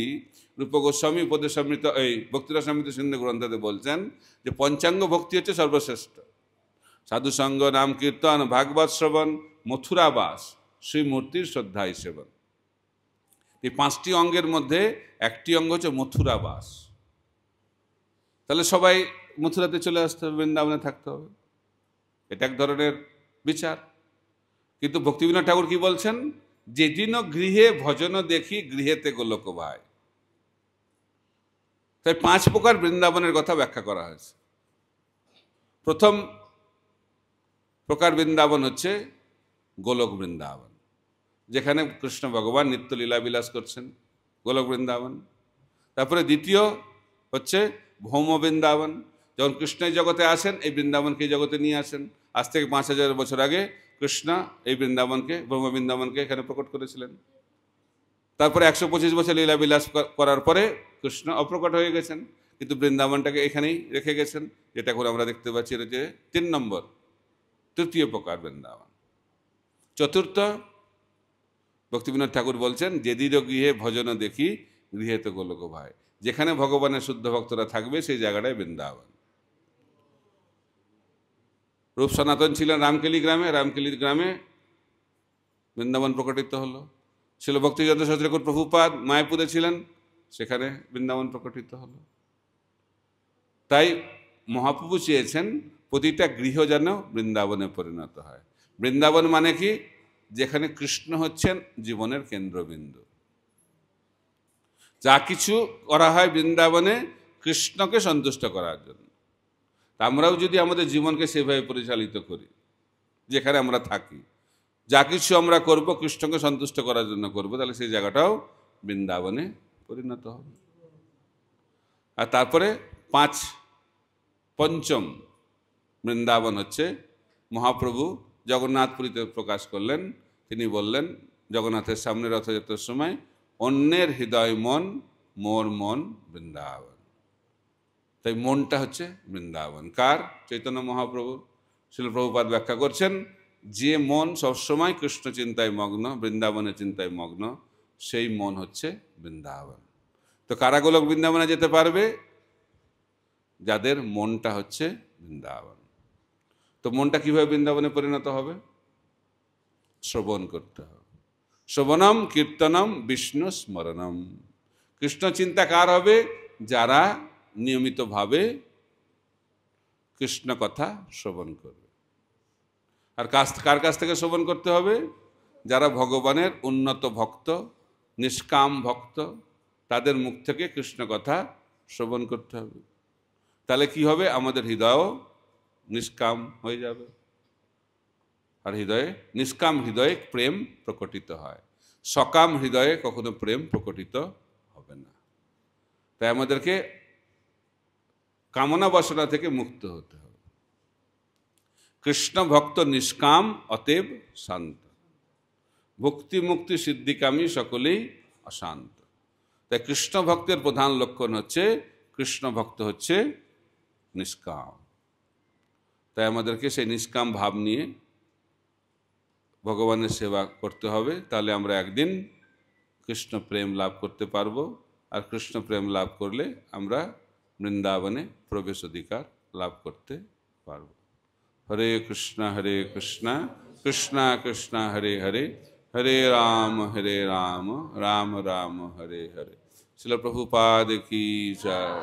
রূপ গোস্বামী উপদেশামৃত এই ভক্তিরসামৃত সিন্ধু গ্রন্থতে বলছেন যে পঞ্চাঙ্গ ভক্তি হচ্ছে সর্বশ্রেষ্ঠ। সাধুসঙ্গ, নাম কীর্তন, ভাগবত শ্রবণ, মথুরা বাস, শ্রীমূর্তির শ্রদ্ধায় সেবন। এই 5টি অঙ্গের মধ্যে একটি অঙ্গ হচ্ছে মথুরা বাস। তাহলে সবাই মথুরাতে চলে আসতে হবে, বৃন্দাবনে থাকতে হবে, এটা এক ধরনের বিচার। কিন্তু ভক্তিবিনোদ ঠাকুর কি বলছেন? যেদিন গৃহে ভজন দেখি গৃহেতে গোলক ভাই। তাই 5 প্রকার বৃন্দাবনের কথা ব্যাখ্যা করা হয়েছে। প্রথম প্রকার বৃন্দাবন হচ্ছে গোলক বৃন্দাবন, যেখানে কৃষ্ণ ভগবান নিত্য লীলা বিলাস করছেন, গোলক বৃন্দাবন। তারপরে দ্বিতীয় হচ্ছে ভৌম বৃন্দাবন, যখন কৃষ্ণ এই জগতে আসেন এই বৃন্দাবনকে এই জগতে নিয়ে আসেন। আজ থেকে 5000 বছর আগে কৃষ্ণ এই বৃন্দাবনকে, ভৌম বৃন্দাবনকে এখানে প্রকট করেছিলেন। তারপরে 125 বছর লীলা বিলাস করার পরে কৃষ্ণ অপ্রকট হয়ে গেছেন, কিন্তু বৃন্দাবনটাকে এখানেই রেখে গেছেন, যেটা এখন আমরা দেখতে পাচ্ছি। এটা হচ্ছে 3 নম্বর, তৃতীয় প্রকার বৃন্দাবন। চতুর্থ ভক্তিবিনোদ ঠাকুর বলছেন যেদিন গৃহে ভজন দেখি গৃহেতে গোলক ভাই। যেখানে ভগবানের শুদ্ধ ভক্তরা থাকবে সেই জায়গাটায় বৃন্দাবন। রূপ সনাতন ছিলেন রামকেলি গ্রামে। রামকেলি গ্রামে বৃন্দাবন প্রকটিত হলো। ছিল ভক্তিযন্ত্র সচরাকুর প্রভুপাদ মায়াপুরে ছিলেন, সেখানে বৃন্দাবন প্রকটিত হলো। তাই মহাপ্রভু চেয়েছেন প্রতিটা গৃহ যেন বৃন্দাবনে পরিণত হয়। বৃন্দাবন মানে কি? যেখানে কৃষ্ণ হচ্ছেন জীবনের কেন্দ্রবিন্দু। যা কিছু করা হয় বৃন্দাবনে কৃষ্ণকে সন্তুষ্ট করার জন্য। আমরাও যদি আমাদের জীবনকে সেভাবে পরিচালিত করি, যেখানে আমরা থাকি, যা কিছু আমরা করব কৃষ্ণকে সন্তুষ্ট করার জন্য করব, তাহলে সেই জায়গাটাও বৃন্দাবনে পরিণত হবে। আর তারপরে পঞ্চম বৃন্দাবন হচ্ছে মহাপ্রভু জগন্নাথপুরীতে প্রকাশ করলেন। তিনি বললেন জগন্নাথের সামনে রথযাত্রার সময়, অন্যের হৃদয় মন, মোর মন বৃন্দাবন। তাই মনটা হচ্ছে বৃন্দাবন। কার? চৈতন্য মহাপ্রভু। শিল প্রভুপাদ ব্যাখ্যা করছেন, যে মন সবসময় কৃষ্ণ চিন্তায় মগ্ন, বৃন্দাবনের চিন্তায় মগ্ন, সেই মন হচ্ছে বৃন্দাবন। তো কারাগোলক বৃন্দাবনে যেতে পারবে? যাদের মনটা হচ্ছে বৃন্দাবন। তো মনটা কিভাবে বৃন্দাবনে পরিণত হবে? শ্রবণ করতে হবে। শ্রবণম কীর্তনম বিষ্ণু স্মরণম। কৃষ্ণ চিন্তা কার হবে? যারা নিয়মিতভাবে কৃষ্ণ কথা শ্রবণ করবে। আর কার কাছ থেকে শ্রবণ করতে হবে? যারা ভগবানের উন্নত ভক্ত, নিষ্কাম ভক্ত, তাদের মুখ থেকে কৃষ্ণ কথা শ্রবণ করতে হবে। তাহলে কি হবে? আমাদের হৃদয়ও নিষ্কাম হয়ে যাবে। আর নিষ্কাম হৃদয়ে প্রেম প্রকটিত হয়, সকাম হৃদয়ে কখনো প্রেম প্রকটিত হবে না। তাই আমাদেরকে কামনা বাসনা থেকে মুক্ত হতে হবে। কৃষ্ণ ভক্ত নিষ্কাম, অতএব শান্ত। ভক্তি মুক্তি সিদ্ধিকামী সকলেই অশান্ত। তাই কৃষ্ণ ভক্তের প্রধান লক্ষণ হচ্ছে কৃষ্ণ ভক্ত হচ্ছে নিষ্কাম। তাই আমাদেরকে সেই নিষ্কাম ভাব নিয়ে ভগবানের সেবা করতে হবে। তাহলে আমরা একদিন কৃষ্ণ প্রেম লাভ করতে পারবো। আর কৃষ্ণ প্রেম লাভ করলে আমরা বৃন্দাবনে প্রবেশ অধিকার লাভ করতে পারব। হরে কৃষ্ণ কৃষ্ণ কৃষ্ণ হরে হরে, হরে রাম রাম রাম হরে হরে। শ্রীল প্রভুপাদ কি জয়।